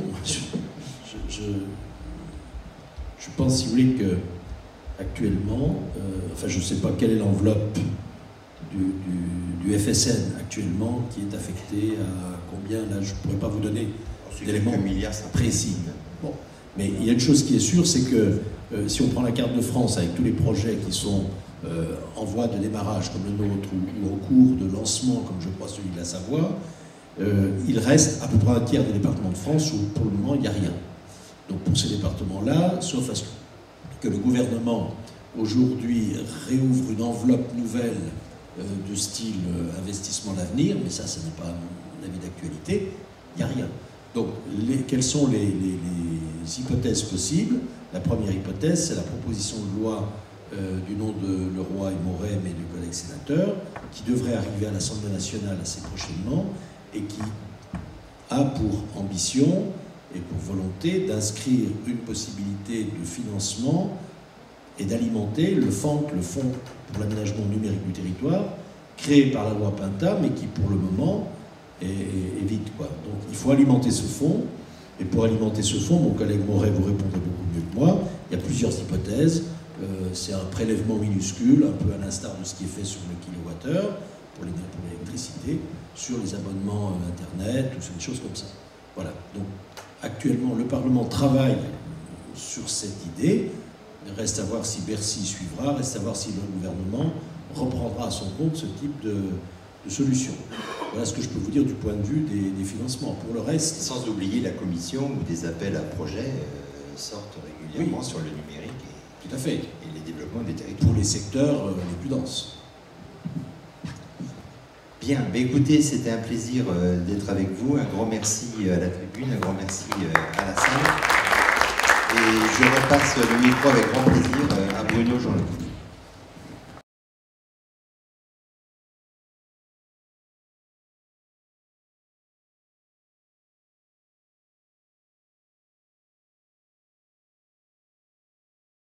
je pense, si vous voulez, que actuellement, enfin je ne sais pas quelle est l'enveloppe du FSN actuellement qui est affecté à combien, là je ne pourrais pas vous donner d'éléments précis. Bon. Mais il y a une chose qui est sûre, c'est que si on prend la carte de France avec tous les projets qui sont en voie de démarrage comme le nôtre ou en cours de lancement comme je crois celui de la Savoie, il reste à peu près un tiers des départements de France où pour le moment il n'y a rien. Donc pour ces départements-là, sauf à ce que le gouvernement aujourd'hui réouvre une enveloppe nouvelle de style investissement d'avenir, mais ça n'est pas mon avis d'actualité, il n'y a rien. Donc quelles sont les hypothèses possibles? La première hypothèse, c'est la proposition de loi du nom de Leroy et Moret, mes deux collègues sénateurs, qui devrait arriver à l'Assemblée nationale assez prochainement et qui a pour ambition et pour volonté d'inscrire une possibilité de financement et d'alimenter le fonds pour l'aménagement numérique du territoire, créé par la loi Pinta, mais qui pour le moment est vide, quoi. Donc il faut alimenter ce fonds, et pour alimenter ce fonds, mon collègue Moret vous répondrait beaucoup mieux que moi, il y a plusieurs hypothèses. C'est un prélèvement minuscule, un peu à l'instar de ce qui est fait sur le kilowattheure, pour l'électricité, sur les abonnements Internet, ou sur des choses comme ça. Voilà. Donc actuellement, le Parlement travaille sur cette idée. Il reste à voir si Bercy suivra, reste à voir si le gouvernement reprendra à son compte ce type de solution. Voilà ce que je peux vous dire du point de vue des financements. Pour le reste... Sans oublier la commission où des appels à projets sortent régulièrement sur le numérique tout à fait. Et les développements des territoires. Pour les secteurs les plus denses. Bien, mais écoutez, c'était un plaisir d'être avec vous. Un grand merci à la tribune, un grand merci à la salle. Et je repasse le micro avec grand plaisir à Bruno Jean Leprat.